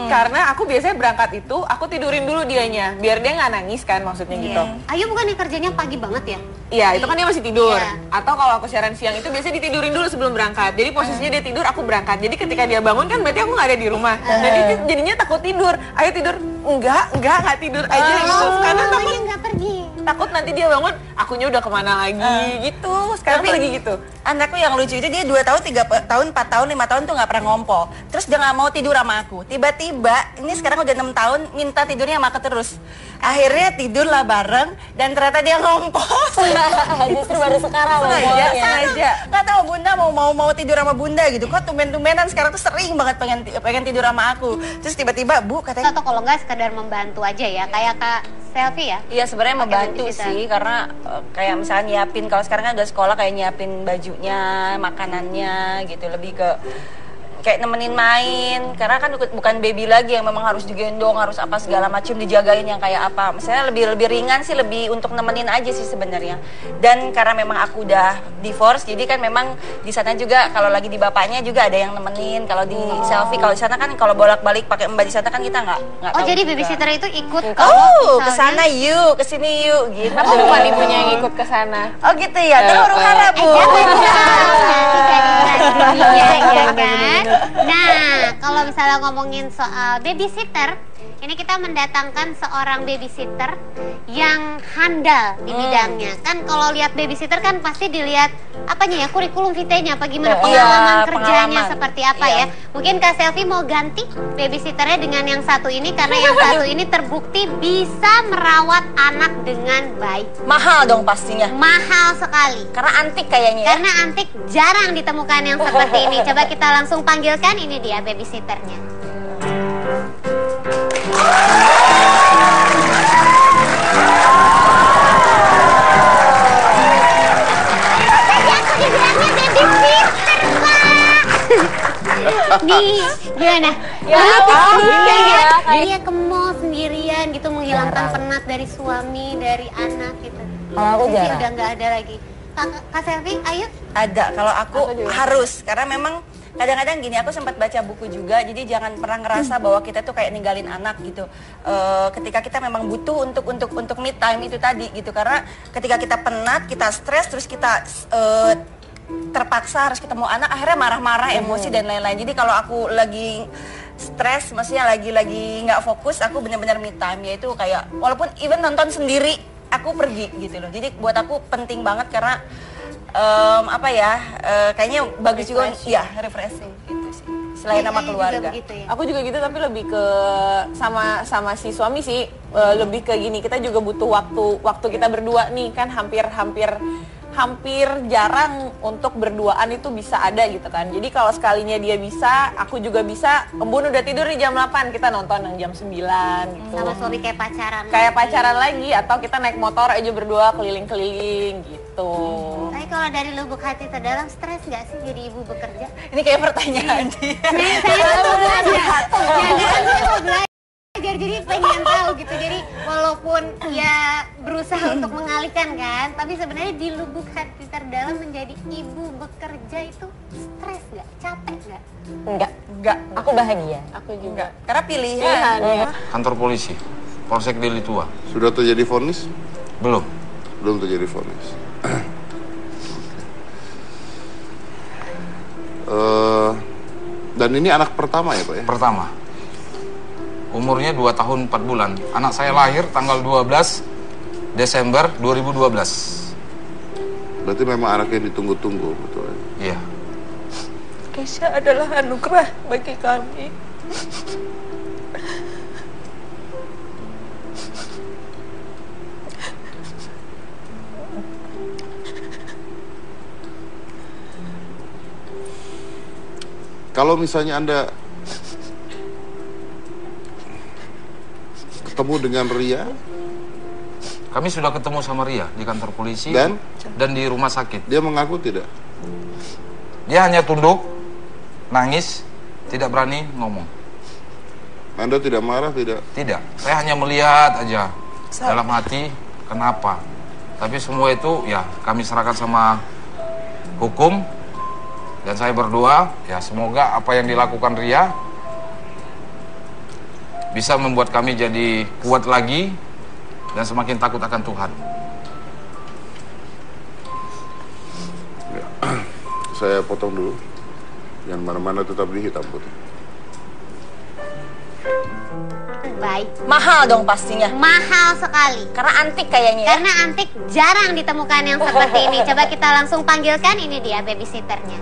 Karena aku biasanya berangkat itu, aku tidurin dulu dianya, biar dia nggak nangis kan, maksudnya gitu. Ayu bukannya kerjanya pagi banget ya? Iya, itu kan dia masih tidur. Iya. Atau kalau aku siaran siang itu biasanya ditidurin dulu sebelum berangkat. Jadi posisinya dia tidur, aku berangkat. Jadi ketika dia bangun kan berarti aku nggak ada di rumah. Nah, dia jadinya takut tidur. Ayo tidur. Enggak tidur aja gitu. Karena takut nggak pergi. Takut nanti dia bangun, akunya udah kemana lagi gitu. Sekarang tuh lagi gitu. Anakku yang lucu itu dia 2 tahun, 3 tahun, 4 tahun, 5 tahun tuh nggak pernah ngompol. Terus dia nggak mau tidur sama aku. Tiba-tiba, ini sekarang udah 6 tahun, minta tidurnya sama aku terus. Akhirnya tidurlah bareng dan ternyata dia ngompos. Justru baru sekarang sengaja. Nggak tahu Bunda mau tidur sama Bunda gitu. Kok tumben-tumbenan sekarang tuh sering banget pengen tidur sama aku. Terus tiba-tiba Bu katanya. Atau kalau nggak sekedar membantu aja ya, kayak Kak Selfie ya? Iya sebenarnya membantu sih karena kayak misalnya nyiapin, kalau sekarang kan udah sekolah kayak nyiapin bajunya, makanannya gitu, lebih ke kayak nemenin main, karena kan bukan baby lagi yang memang harus digendong, harus apa segala macam dijagain yang kayak apa. Misalnya lebih ringan sih, lebih untuk nemenin aja sih sebenarnya. Dan karena memang aku udah divorce, jadi kan memang di sana juga kalau lagi di bapaknya juga ada yang nemenin. Kalau di Selfie, kalau di sana kan kalau bolak-balik pakai Mbak di sana kan kita nggak tahu. Oh jadi juga. babysitter itu ikut ke sana yuk, ke sini yuk gitu. Aku bukan ibunya yang ikut ke sana. Oh gitu ya. Tuh huru hara Bu. Ya kan? Nah, kalau misalnya ngomongin soal babysitter, ini kita mendatangkan seorang babysitter yang handal di bidangnya. Kan kalau lihat babysitter kan pasti dilihat apanya ya, kurikulum vitae-nya apa gimana, pengalaman kerjanya seperti apa ya. Mungkin Kak Selfie mau ganti babysitternya dengan yang satu ini karena yang satu ini terbukti bisa merawat anak dengan baik. Mahal dong pastinya. Mahal sekali. Karena antik kayaknya ya. Karena antik, jarang ditemukan yang seperti ini. Coba kita langsung panggilkan, ini dia babysitternya. Nih, gimana? Dia ke mall sendirian gitu, menghilangkan penat dari suami, dari anak gitu. Kalau aku jarang. Udah nggak ada lagi. Kak Selfie, ayo. Ada, kalau aku harus, karena memang kadang-kadang gini, aku sempat baca buku juga, jadi jangan pernah ngerasa bahwa kita tuh kayak ninggalin anak gitu. Ketika kita memang butuh untuk me time itu tadi gitu, karena ketika kita penat, kita stres, terus kita terpaksa harus ketemu anak, akhirnya marah-marah, emosi dan lain-lain. Jadi kalau aku lagi stres, maksudnya lagi nggak fokus, aku benar-benar me time, yaitu kayak walaupun even nonton sendiri, aku pergi gitu loh. Jadi buat aku penting banget karena kayaknya bagus juga ya, refreshing gitu sih. Selain nama keluarga. Gitu ya? Aku juga gitu, tapi lebih ke sama si suami sih, lebih ke gini, kita juga butuh waktu kita berdua nih kan hampir jarang untuk berduaan itu bisa ada gitu kan. Jadi kalau sekalinya dia bisa, aku juga bisa. Embun udah tidur di jam 8, kita nonton yang jam 9 gitu. Sama suami kayak pacaran. Kayak pacaran lagi, atau kita naik motor aja berdua keliling-keliling gitu. Tapi kalau dari lubuk hati terdalam, stres nggak sih jadi ibu bekerja? Ini kayak pertanyaan dia. Saya mau belajar. Jadi pengen tahu gitu. Jadi walaupun ya berusaha untuk mengalihkan kan, tapi sebenarnya di lubuk hati terdalam menjadi ibu bekerja itu stres nggak? Capek nggak? Enggak. Aku bahagia. Aku juga. Karena pilihan. Kantor polisi, Polsek Deli Tua. Sudah terjadi vonis? Belum. Belum terjadi vonis. Dan ini anak pertama ya Pak ya? Pertama. Umurnya 2 tahun 4 bulan. Anak saya lahir tanggal 12 Desember 2012. Berarti memang anak yang ditunggu-tunggu, betul ya? Iya. Keisha adalah anugerah bagi kami. Kalau misalnya Anda ketemu dengan Ria? Kami sudah ketemu sama Ria di kantor polisi dan di rumah sakit. Dia mengaku tidak? Dia hanya tunduk, nangis, tidak berani ngomong. Anda tidak marah, tidak? Tidak, saya hanya melihat aja dalam hati kenapa. Tapi semua itu ya kami serahkan sama hukum. Dan saya berdoa, ya semoga apa yang dilakukan Ria bisa membuat kami jadi kuat lagi dan semakin takut akan Tuhan. Ya. Saya potong dulu. Yang mana-mana tetap di hitam putih. Baik. Mahal dong pastinya. Mahal sekali. Karena antik kayaknya ya. Karena antik, jarang ditemukan yang seperti ini. Coba kita langsung panggilkan, ini dia babysitternya.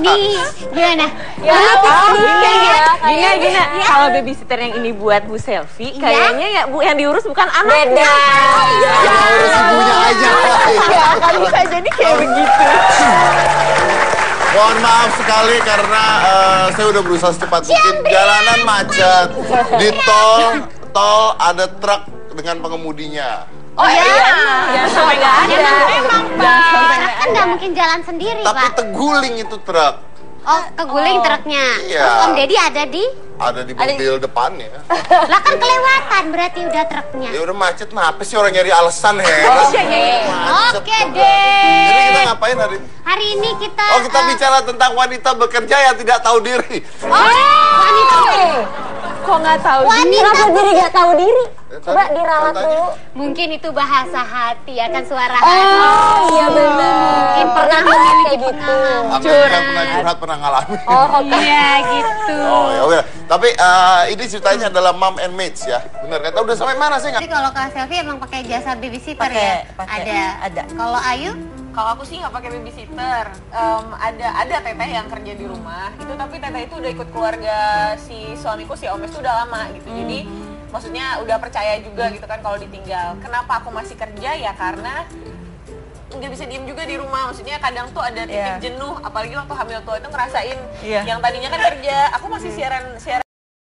Nih, gimana? Gina. Kalau babysitter yang ini buat Bu Selfie, kayaknya ya Bu yang diurus bukan anaknya. Yang urus ibunya aja. Ya, kan bisa jadi kayak begitu. Mohon maaf sekali karena saya udah berusaha secepat mungkin. Jalanan macet. Di tol ada truk dengan pengemudinya. Oh iya, jangan sampai nggak ada. Emang Pak, kan nggak mungkin jalan sendiri Tapi Pak. teguling itu truk. Oh, keguling truknya. Iya. Terus Om Deddy ada di? Ada di mobil depannya. Lah kan kelewatan berarti udah truknya. Ya udah macet, kenapa sih orang nyari alasan heran? Oke deh. Jadi kita ngapain hari ini? Hari ini kita. Oh, kita bicara tentang wanita bekerja yang tidak tahu diri. Wanita. Kok nggak tahu Wanita. Kenapa diri nggak tahu diri? Coba diralat dulu. Mungkin itu bahasa hati, akan suara Oh, hati. iya benar. Mungkin pernah memiliki pengalaman. Aku yang pernah curhat, pernah ngalamin. Oh, oke. Iya gitu. Oh ya udah. Tapi ini ceritanya adalah mom and maids ya. Benar kata udah sampai mana sih Jadi kalau Kak Selfie emang pakai jasa babysitter ya? Ada. Kalau Ayu? Kalau aku sih nggak pakai babysitter. Ada teteh yang kerja di rumah. Itu tapi teteh itu udah ikut keluarga si suamiku, si Omes itu udah lama gitu. Jadi maksudnya udah percaya juga gitu kan kalau ditinggal. Kenapa aku masih kerja ya karena nggak bisa diem juga di rumah. Maksudnya kadang tuh ada titik jenuh. Apalagi waktu hamil tua itu ngerasain yang tadinya kan kerja. Aku masih siaran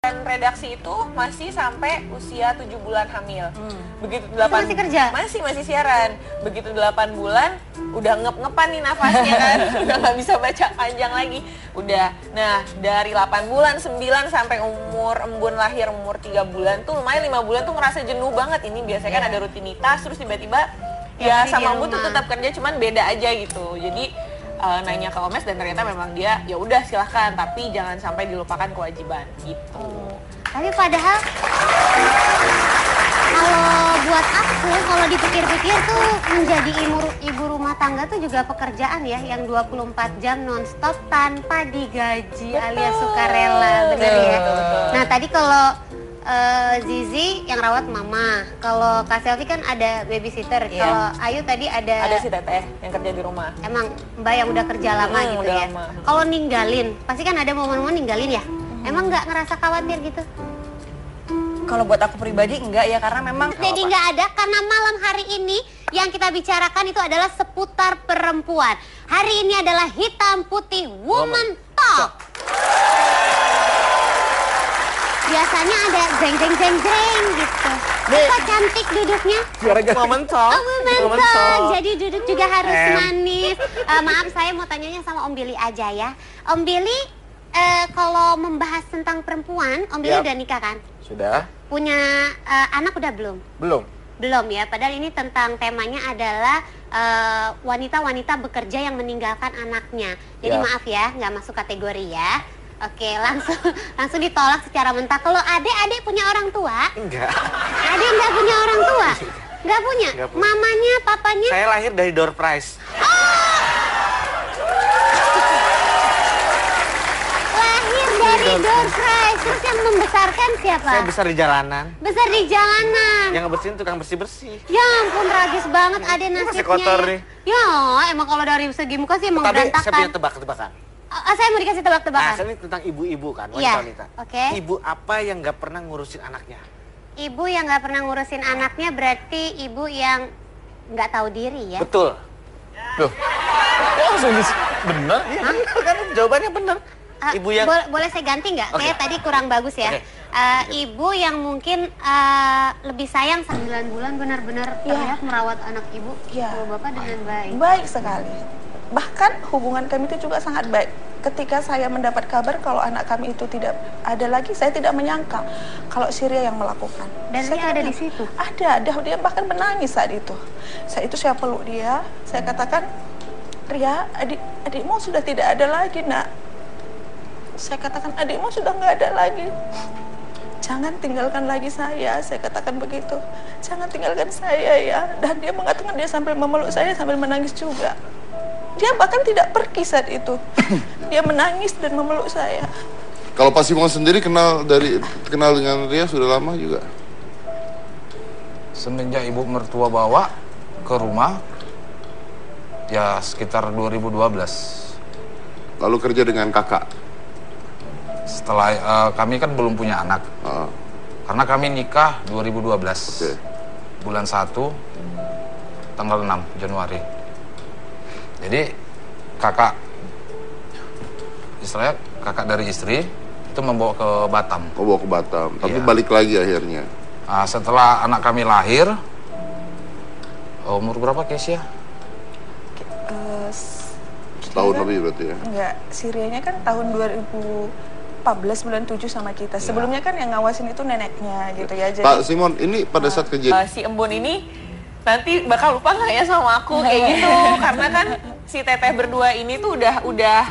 redaksi itu masih sampai usia 7 bulan hamil. Begitu 8 masih kerja? Masih siaran. Begitu 8 bulan udah ngep-ngepan nih nafasnya kan. Udah nggak bisa baca panjang lagi. Udah. Nah, dari 8 bulan 9 sampai umur embun lahir umur 3 bulan tuh lumayan 5 bulan tuh ngerasa jenuh banget. Ini biasanya kan ada rutinitas terus tiba-tiba ya sama Embu tuh tetap kerja cuman beda aja gitu. Jadi nanya ke Omes dan ternyata memang dia ya udah silahkan tapi jangan sampai dilupakan kewajiban gitu. Tapi padahal kalau buat aku kalau dipikir-pikir tuh menjadi ibu rumah tangga tuh juga pekerjaan ya yang 24 jam nonstop tanpa digaji alias sukarela, bener ya. Nah tadi kalau Zizi yang rawat mama, kalau Kak Selfie kan ada babysitter, kalau Ayu tadi ada si teteh yang kerja di rumah. Emang Mbak yang udah kerja lama gitu ya. Kalau ninggalin, pasti kan ada momen-momen ninggalin ya. Emang nggak ngerasa khawatir gitu? Kalau buat aku pribadi enggak ya karena memang Jadi nggak ada karena malam hari ini yang kita bicarakan itu adalah seputar perempuan. Hari ini adalah hitam putih Woman Talk. Biasanya ada jeng gitu. Kok cantik duduknya? Woman Talk. Oh, Woman Talk. Jadi duduk juga harus manis. Maaf saya mau tanyanya sama Om Billy aja ya. Om Billy, kalau membahas tentang perempuan, Om Billy udah nikah kan? Sudah. Punya anak udah belum? Belum ya, padahal ini tentang temanya adalah wanita-wanita bekerja yang meninggalkan anaknya. Jadi maaf ya, nggak masuk kategori ya. Oke, langsung ditolak secara mentah. Kalau adik punya orang tua? Enggak. Adik nggak punya orang tua? Nggak punya? Mamanya, papanya? Saya lahir dari door prize. Lahir dari door prize. Terus yang membesarkan siapa? Saya besar di jalanan. Besar di jalanan. Yang ngebersihin tukang bersih-bersih. Ya ampun, tragis banget ada nasibnya. Masih kotor nih. Ya, emang kalau dari segi muka sih emang Tapi berantakan. saya punya tebak-tebakan. Saya mau dikasih tebak-tebakan. Nah, ini tentang ibu-ibu kan, Iya, wanita-wanita. oke. Ibu apa yang nggak pernah ngurusin anaknya? Ibu yang nggak pernah ngurusin anaknya berarti ibu yang nggak tahu diri ya? Betul. Loh, langsung bener? Iya, kan jawabannya bener. Ibu yang... Boleh saya ganti nggak? Oke. Kayak tadi kurang bagus ya. Oke. Ibu yang mungkin lebih sayang 9 bulan benar-benar terlihat merawat anak ibu. Kalau Bapak dengan baik. Baik sekali. Bahkan hubungan kami itu juga sangat baik. Ketika saya mendapat kabar kalau anak kami itu tidak ada lagi, saya tidak menyangka kalau Syria yang melakukan. Dan saya dia ada di situ? Ada, dia bahkan menangis saat itu. Saat itu saya peluk dia, saya katakan, Ria, adikmu sudah tidak ada lagi, nak. Saya katakan, adikmu sudah nggak ada lagi. Jangan tinggalkan lagi saya katakan begitu. Jangan tinggalkan saya ya. Dan dia mengatakan dia sambil memeluk saya sambil menangis juga. Dia bahkan tidak pergi saat itu. Dia menangis dan memeluk saya. Kalau Pak Simon sendiri kenal dengan Ria sudah lama juga? Semenjak ibu mertua bawa ke rumah, ya sekitar 2012. Lalu kerja dengan kakak? Setelah kami kan belum punya anak. Karena kami nikah 2012. Bulan 1 tanggal 6 Januari. Jadi kakak, istilahnya kakak dari istri itu membawa ke Batam. Oh, bawa ke Batam, tapi balik lagi akhirnya. Setelah anak kami lahir, umur berapa Kesia? Setahun lebih berarti ya? Enggak, Sirianya kan tahun 2014 bulan 7 sama kita. Sebelumnya kan yang ngawasin itu neneknya gitu ya. Jadi, Pak Simon, ini pada saat kejadian si Embun ini nanti bakal lupa nggak ya sama aku kayak gitu, karena kan si Teteh berdua ini tuh udah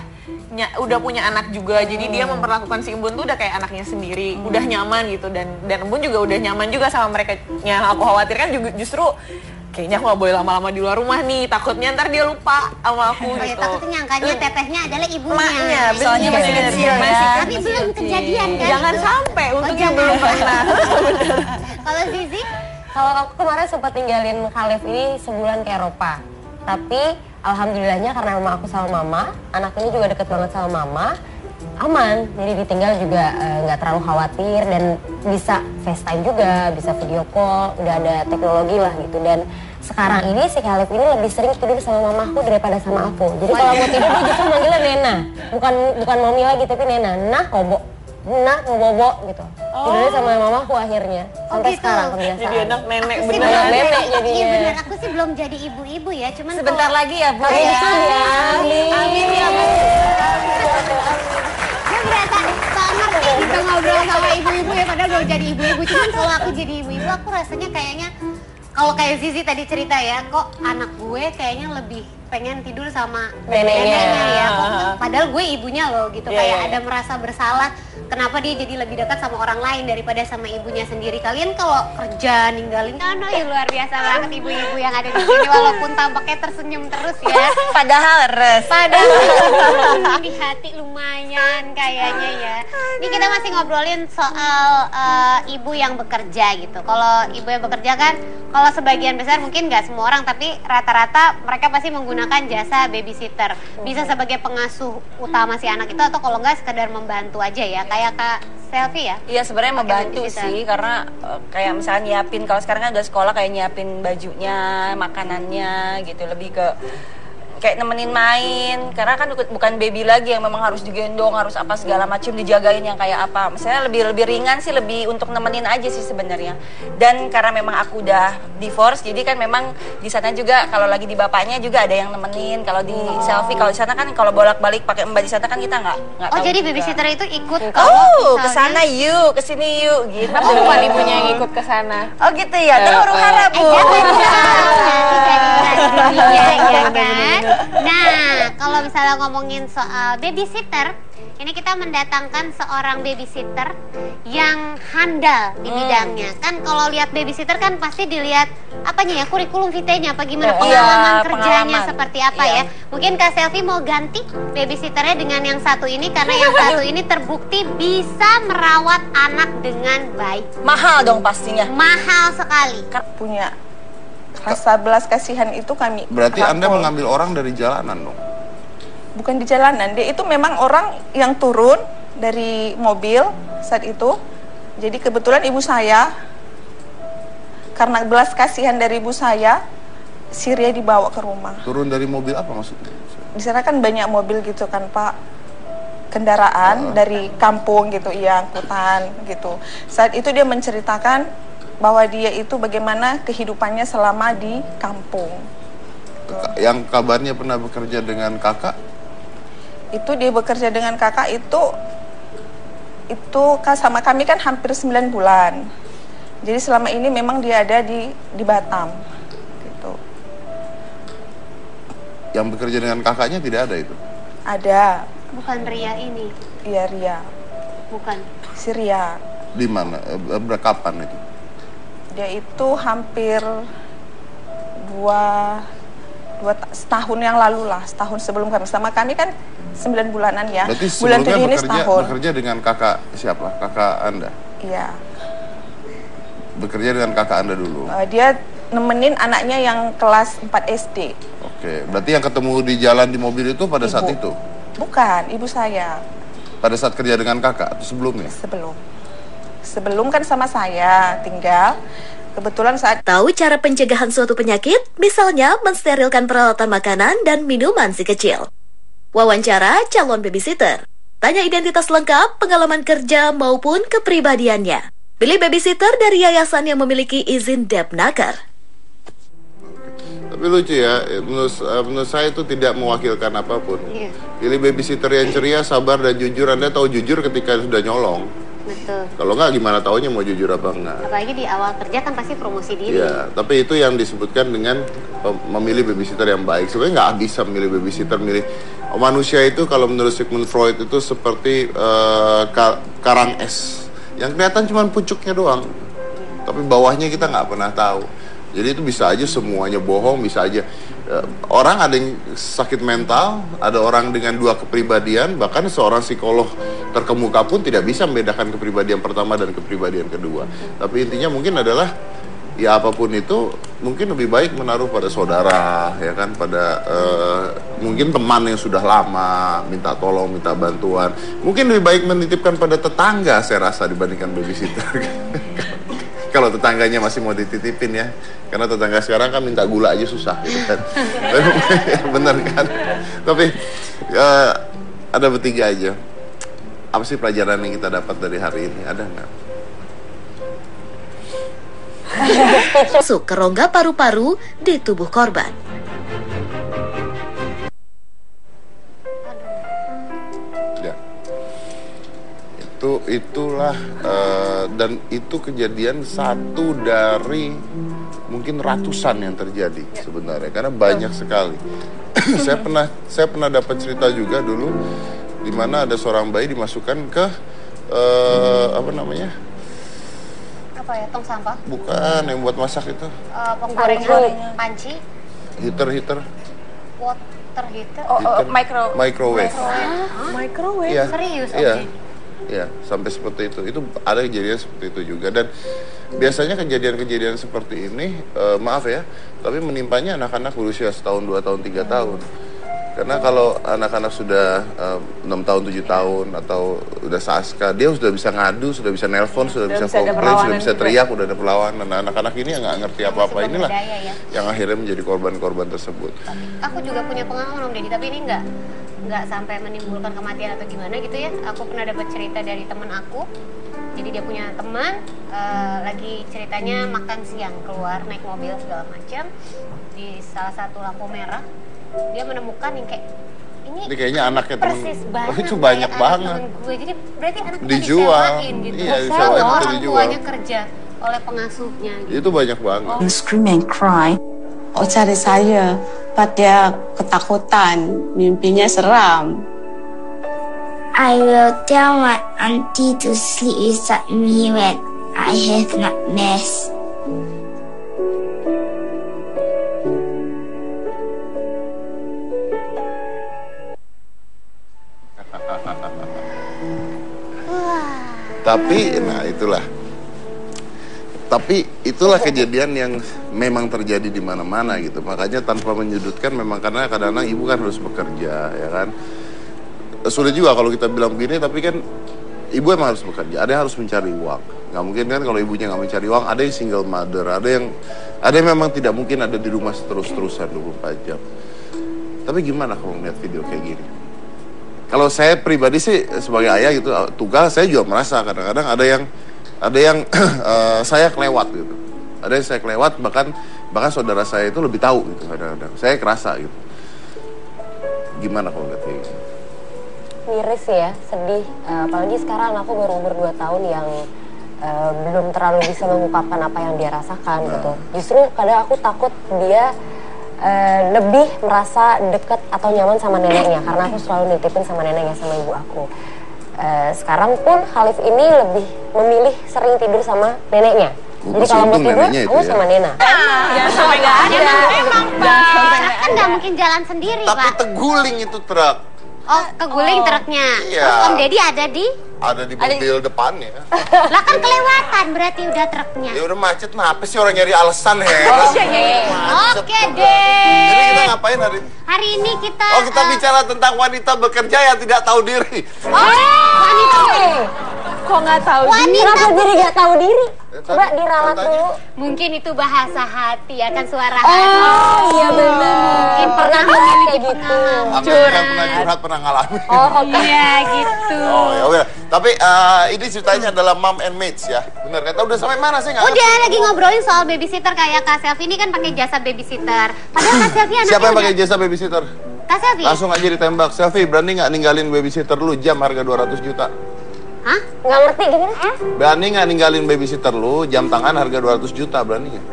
punya anak juga, jadi dia memperlakukan si Embun tuh udah kayak anaknya sendiri, udah nyaman gitu, dan Embun juga udah nyaman juga sama mereka. Yang aku khawatirkan juga justru kayaknya aku gak boleh lama-lama di luar rumah nih, takutnya ntar dia lupa sama aku gitu. Takutnya nyangkanya tetehnya adalah ibunya. Maknya, soalnya masih kecil ya. Tapi belum kejadian kan? Jangan sampai, untungnya belum pernah. Kalau Zizi? Kalau aku kemarin sempat tinggalin Khalif ini sebulan ke Eropa. Tapi alhamdulillahnya karena memang aku sama mama, anak ini juga deket banget sama mama, aman. Jadi ditinggal juga nggak terlalu khawatir dan bisa FaceTime juga, bisa video call, udah ada teknologi lah gitu. Dan sekarang ini si Khalif ini lebih sering tidur sama mamaku daripada sama aku. Jadi kalau mau tidur dia justru manggilnya Nena, bukan mami lagi tapi Nena. Nah, mau bobo gitu. Tidurnya sama mamaku akhirnya sampai sekarang kebiasaan. Jadi anak nenek Aku sih beneran. belum Nenek jadi- jadinya. Iya benar, aku sih belum jadi ibu-ibu ya, cuman Sebentar kalau- lagi ya, Bu. Amin. Amin. Amin ya Bu. Gue berasa tak ngerti bisa ngobrol sama ibu-ibu ya, padahal belum jadi ibu-ibu. Cuman kalau aku jadi ibu-ibu, aku rasanya kayaknya kalau kayak Zizi tadi cerita ya, kok anak gue kayaknya lebih pengen tidur sama Neneknya. ya. Padahal gue ibunya loh gitu, Iya, kayak iya. ada merasa bersalah. Kenapa dia jadi lebih dekat sama orang lain daripada sama ibunya sendiri? Kalian kalau kerja ninggalin ya luar biasa banget ibu-ibu yang ada di sini, walaupun tampaknya tersenyum terus ya. Padahal res. Padahal di hati lumayan kayaknya ya. Ini kita masih ngobrolin soal ibu yang bekerja gitu. Kalau ibu yang bekerja kan, kalau sebagian besar mungkin nggak semua orang, tapi rata-rata mereka pasti menggunakan jasa babysitter. Bisa sebagai pengasuh utama si anak itu, atau kalau nggak sekedar membantu aja ya. Kayak Kak Selfie ya? Iya sebenarnya Pakai membantu babysitter. sih, karena kayak misalnya nyiapin, kalau sekarang kan udah sekolah kayak nyiapin bajunya, makanannya gitu, lebih ke kayak nemenin main, karena kan bukan baby lagi yang memang harus digendong, harus apa segala macam dijagain yang kayak apa. Misalnya lebih ringan sih, lebih untuk nemenin aja sih sebenarnya. Dan karena memang aku udah divorce, jadi kan memang di sana juga kalau lagi di bapaknya juga ada yang nemenin. Kalau di Selfie, kalau di sana kan kalau bolak-balik pakai mbak di sana kan kita nggak Oh tahu jadi juga. babysitter itu ikut Oh, ke sana yuk, ke sini yuk gitu. Aku bukan ibunya yang ikut ke sana. Oh gitu ya, terus huru hara Bu. ya kan? Nah, kalau misalnya ngomongin soal babysitter, ini kita mendatangkan seorang babysitter yang handal di bidangnya. Kan kalau lihat babysitter kan pasti dilihat apanya ya, kurikulum vitae-nya apa gimana, pengalaman kerjanya seperti apa ya. Mungkin Kak Selfie mau ganti babysitternya dengan yang satu ini, karena yang satu ini terbukti bisa merawat anak dengan baik. Mahal dong pastinya. Mahal sekali. Punya rasa belas kasihan itu kami. Berarti Anda rangkul. mengambil orang dari jalanan dong? Bukan di jalanan, dia itu memang orang yang turun dari mobil saat itu. Jadi kebetulan ibu saya, karena belas kasihan dari ibu saya, Syria dibawa ke rumah. Turun dari mobil apa maksudnya? Di sana kan banyak mobil gitu kan Pak, kendaraan dari kampung gitu, iya, angkutan gitu. Saat itu dia menceritakan bahwa dia itu bagaimana kehidupannya selama di kampung. Yang kabarnya pernah bekerja dengan kakak? Itu dia bekerja dengan kakak itu sama kami kan hampir 9 bulan. Jadi selama ini memang dia ada di Batam gitu. Yang bekerja dengan kakaknya tidak ada itu? Ada. Bukan Ria ini. Iya Ria. Bukan. Si Ria. Di mana? Kapan itu? Dia itu hampir setahun yang lalu lah, setahun sebelum kami. Sama kami kan 9 bulanan ya. Berarti Bulan 7 ini sebelumnya setahun. bekerja dengan kakak siapa? Kakak Anda? Iya. Bekerja dengan kakak Anda dulu? Dia nemenin anaknya yang kelas 4 SD. Oke, berarti yang ketemu di jalan di mobil itu pada saat itu? Bukan, ibu saya. Pada saat kerja dengan kakak atau sebelumnya? Sebelum kan sama saya tinggal. Kebetulan saat tahu cara pencegahan suatu penyakit, misalnya mensterilkan peralatan makanan dan minuman si kecil. Wawancara calon babysitter. Tanya identitas lengkap, pengalaman kerja maupun kepribadiannya. Pilih babysitter dari yayasan yang memiliki izin Depnaker. Tapi lucu ya, menurut saya itu tidak mewakilkan apapun. Pilih babysitter yang ceria, sabar, dan jujur. Anda tahu jujur ketika sudah nyolong. Betul. Kalau nggak, gimana taunya mau jujur apa enggak? Apalagi di awal kerja kan pasti promosi diri. Iya, tapi itu yang disebutkan dengan memilih babysitter yang baik. Sebenarnya nggak bisa memilih babysitter, milih manusia itu kalau menurut Sigmund Freud itu seperti karang es. Yang kelihatan cuma pucuknya doang, tapi bawahnya kita nggak pernah tahu. Jadi itu bisa aja semuanya bohong, bisa aja orang ada yang sakit mental, ada orang dengan dua kepribadian, bahkan seorang psikolog terkemuka pun tidak bisa membedakan kepribadian pertama dan kepribadian kedua. Tapi intinya mungkin adalah ya apapun itu mungkin lebih baik menaruh pada saudara, ya kan, pada mungkin teman yang sudah lama, minta tolong, minta bantuan. Mungkin lebih baik menitipkan pada tetangga saya rasa dibandingkan babysitter. Kalau tetangganya masih mau dititipin ya, karena tetangga sekarang kan minta gula aja susah gitu kan. Bener kan? Tapi ada bertiga aja. Apa sih pelajaran yang kita dapat dari hari ini? Ada nggak? Masuk ke rongga paru-paru di tubuh korban. Itulah dan itu kejadian satu dari mungkin ratusan yang terjadi sebenarnya, karena banyak sekali. saya pernah dapat cerita juga dulu di mana ada seorang bayi dimasukkan ke apa namanya? Apa ya, tong sampah? Bukan, yang buat masak itu. Penggorengan, panci. Heater. Water heater. Microwave. Microwave? Iya. Serius? Iya. Ya, sampai seperti itu. Itu ada kejadian seperti itu juga. Dan biasanya kejadian-kejadian seperti ini, maaf ya, tapi menimpanya anak-anak berusia 1 tahun, 2 tahun, 3 tahun. Karena kalau anak-anak sudah 6 tahun, 7 tahun, atau udah saska, dia sudah bisa ngadu, sudah bisa nelpon, sudah bisa komplain, sudah bisa teriak, udah ada perlawanan. Nah, anak-anak ini yang nggak ngerti apa-apa inilah yang akhirnya menjadi korban-korban tersebut. Aku juga punya pengalaman Om Deddy, tapi ini nggak sampai menimbulkan kematian atau gimana gitu ya. Aku pernah dapat cerita dari teman aku. Jadi dia punya teman lagi ceritanya makan siang, keluar naik mobil segala macam, di salah satu lampu merah dia menemukan yang kayak ini kayaknya anaknya persis banget. Oh, itu banyak banget. Gue. Jadi berarti anak dijual gitu. Iya, disewain atau orang dijual. tuanya kerja oleh pengasuhnya gitu. Itu banyak banget. Scream and cry. Cari saya, but dia ketakutan, mimpinya seram. I will tell my auntie to sleep beside me when I have nightmares. Tapi itulah kejadian yang memang terjadi di mana-mana gitu. Makanya tanpa menyudutkan, memang karena kadang-kadang ibu kan harus bekerja, ya kan. Sulit juga kalau kita bilang begini, tapi kan ibu emang harus bekerja. Ada yang harus mencari uang. Nggak mungkin kan kalau ibunya nggak mencari uang. Ada yang single mother, ada yang memang tidak mungkin ada di rumah terus-terusan 24 jam. Tapi gimana kalau ngeliat video kayak gini? Kalau saya pribadi sih sebagai ayah gitu, tugas saya juga merasa kadang-kadang ada yang saya kelewat gitu. Ada yang saya kelewat, bahkan saudara saya itu lebih tahu gitu kadang-kadang. Saya kerasa gitu. Gimana kalau ngeliat kayak gini? Miris ya, sedih. Apalagi sekarang aku baru umur 2 tahun yang belum terlalu bisa mengungkapkan apa yang dia rasakan gitu. Justru kadang aku takut dia lebih merasa deket atau nyaman sama neneknya, karena aku selalu nitipin sama neneknya, sama ibu aku. Sekarang pun Khalif ini lebih memilih sering tidur sama neneknya. Jadi kalau mau tidur, aku sama Nena. Jangan sampai nggak ada. Emang Pak. Kan nggak mungkin jalan sendiri Pak. Tapi teguling itu truk. Oh, keguling truknya. Iya. Terus Om Deddy ada di Ada di mobil depannya. Lah kan kelewatan berarti udah truknya. Ya udah macet, nah apa sih orang nyari alasan Oke deh. Jadi kita ngapain hari ini? Hari ini kita kita bicara tentang wanita bekerja yang tidak tahu diri. Wanita kok nggak tahu diri? Kenapa jadi nggak tahu diri? Coba diralat dulu. Mungkin itu bahasa hati, akan suara hati. Oh iya benar. Mungkin pernah memiliki pengalaman. Aku yang pernah curhat, pernah ngalamin. Iya gitu. Oh ya udah. Tapi ini ceritanya adalah mom and maids ya. Bener kata udah sampai mana sih nggak? Udah lagi ngobrolin soal babysitter kayak Kak Selvi ini kan pakai jasa babysitter. Padahal Kak Selvi anaknya. Siapa yang pakai jasa babysitter? Kak Selvi. Langsung aja ditembak. Selvi berani nggak ninggalin babysitter lu jam harga 200 juta? Hah? Nggak ngerti gimana? Berani nggak ninggalin babysitter lu jam tangan harga 200 juta? Berani nggak?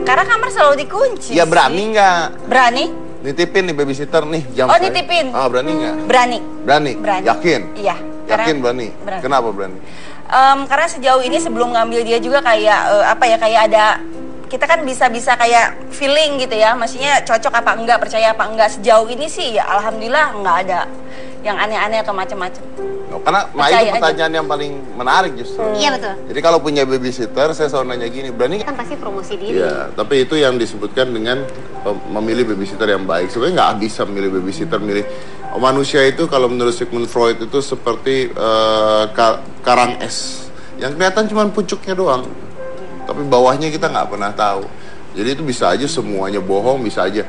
Karena kamar selalu dikunci. Ya berani nggak? Berani. Nitipin nih babysitter nih jam. Oh nitipin. Oh berani nggak? Berani. Berani. Berani. Yakin? Iya. Yakin berani. Kenapa berani? Karena sejauh ini sebelum ngambil dia juga kayak kayak ada kita kan bisa kayak feeling gitu ya, maksudnya cocok apa enggak, percaya apa enggak. Sejauh ini sih ya alhamdulillah nggak ada yang aneh-aneh atau macam-macam. Karena itu pertanyaan yang paling menarik justru. Iya betul. Jadi kalau punya babysitter, saya selalu nanya gini, berani kan pasti promosi diri. Iya, tapi itu yang disebutkan dengan memilih babysitter yang baik. Sebenarnya nggak bisa memilih babysitter, milih manusia itu kalau menurut Sigmund Freud itu seperti karang es yang kelihatan cuma pucuknya doang, tapi bawahnya kita nggak pernah tahu. Jadi itu bisa aja semuanya bohong, bisa aja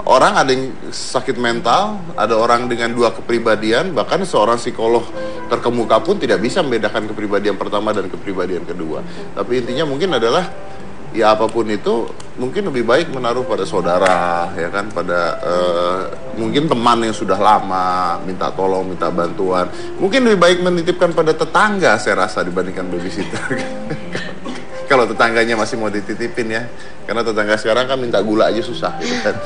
orang ada yang sakit mental, ada orang dengan dua kepribadian, bahkan seorang psikolog terkemuka pun tidak bisa membedakan kepribadian pertama dan kepribadian kedua. Tapi intinya mungkin adalah ya apapun itu mungkin lebih baik menaruh pada saudara, ya kan, pada mungkin teman yang sudah lama, minta tolong, minta bantuan. Mungkin lebih baik menitipkan pada tetangga saya rasa dibandingkan babysitter. Kalau tetangganya masih mau dititipin ya, karena tetangga sekarang kan minta gula aja susah gitu kan.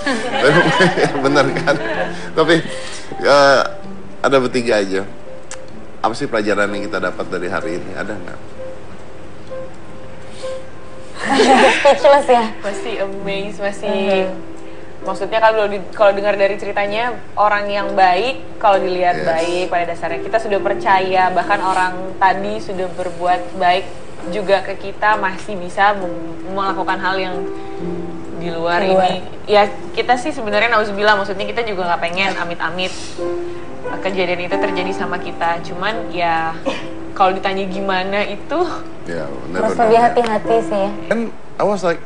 Bener kan? Tapi ada bertiga aja. Apa sih pelajaran yang kita dapat dari hari ini? Ada nggak? Speechless ya? Masih amazed, masih maksudnya kalau dengar dari ceritanya orang yang baik, kalau dilihat baik pada dasarnya kita sudah percaya, bahkan orang tadi sudah berbuat baik juga ke kita, masih bisa melakukan hal yang di luar ini. Ya kita sih sebenarnya nauzubillah, maksudnya kita juga nggak pengen amit-amit kejadian itu terjadi sama kita. Cuman ya kalau ditanya gimana itu ya harus lebih hati-hati sih. Kan I was like,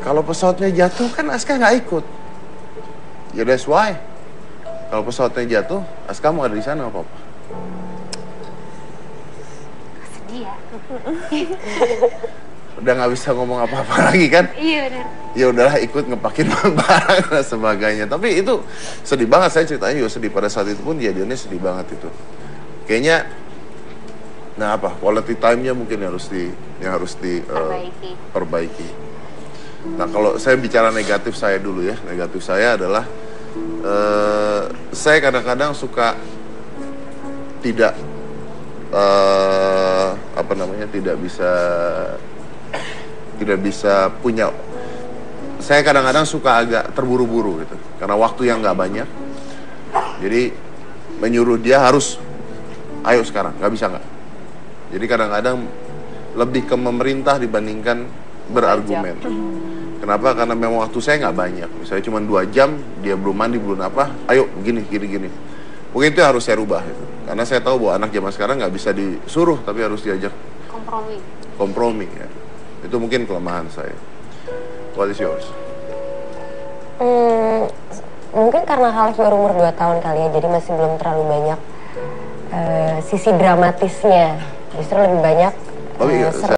kalau pesawatnya jatuh kan Aska nggak ikut. Ya that's why. Kalau pesawatnya jatuh, Aska mau ada di sana apa-apa. Sedih ya. Udah nggak bisa ngomong apa-apa lagi kan? Iya benar. Ya udahlah ikut ngepakin barang dan sebagainya. Tapi itu sedih banget, saya ceritanya juga sedih pada saat itu pun jadiannya sedih banget itu. Kayaknya, nah apa? Quality time-nya mungkin harus diperbaiki. Nah kalau saya bicara negatif saya dulu ya, negatif saya adalah saya kadang-kadang suka tidak tidak bisa punya. Saya kadang-kadang suka agak terburu-buru gitu, karena waktu yang nggak banyak. Jadi menyuruh dia harus, ayo sekarang, nggak bisa nggak. Jadi kadang-kadang lebih ke memerintah dibandingkan berargumen. Kenapa? Karena memang waktu saya nggak banyak. Misalnya cuma 2 jam, dia belum mandi, belum apa, ayo gini. Mungkin itu harus saya rubah gitu. Karena saya tahu bahwa anak zaman sekarang nggak bisa disuruh, tapi harus diajak kompromi ya. Itu mungkin kelemahan saya. What is yours? Mungkin karena Khalif baru umur 2 tahun kali ya, jadi masih belum terlalu banyak sisi dramatisnya. Justru lebih banyak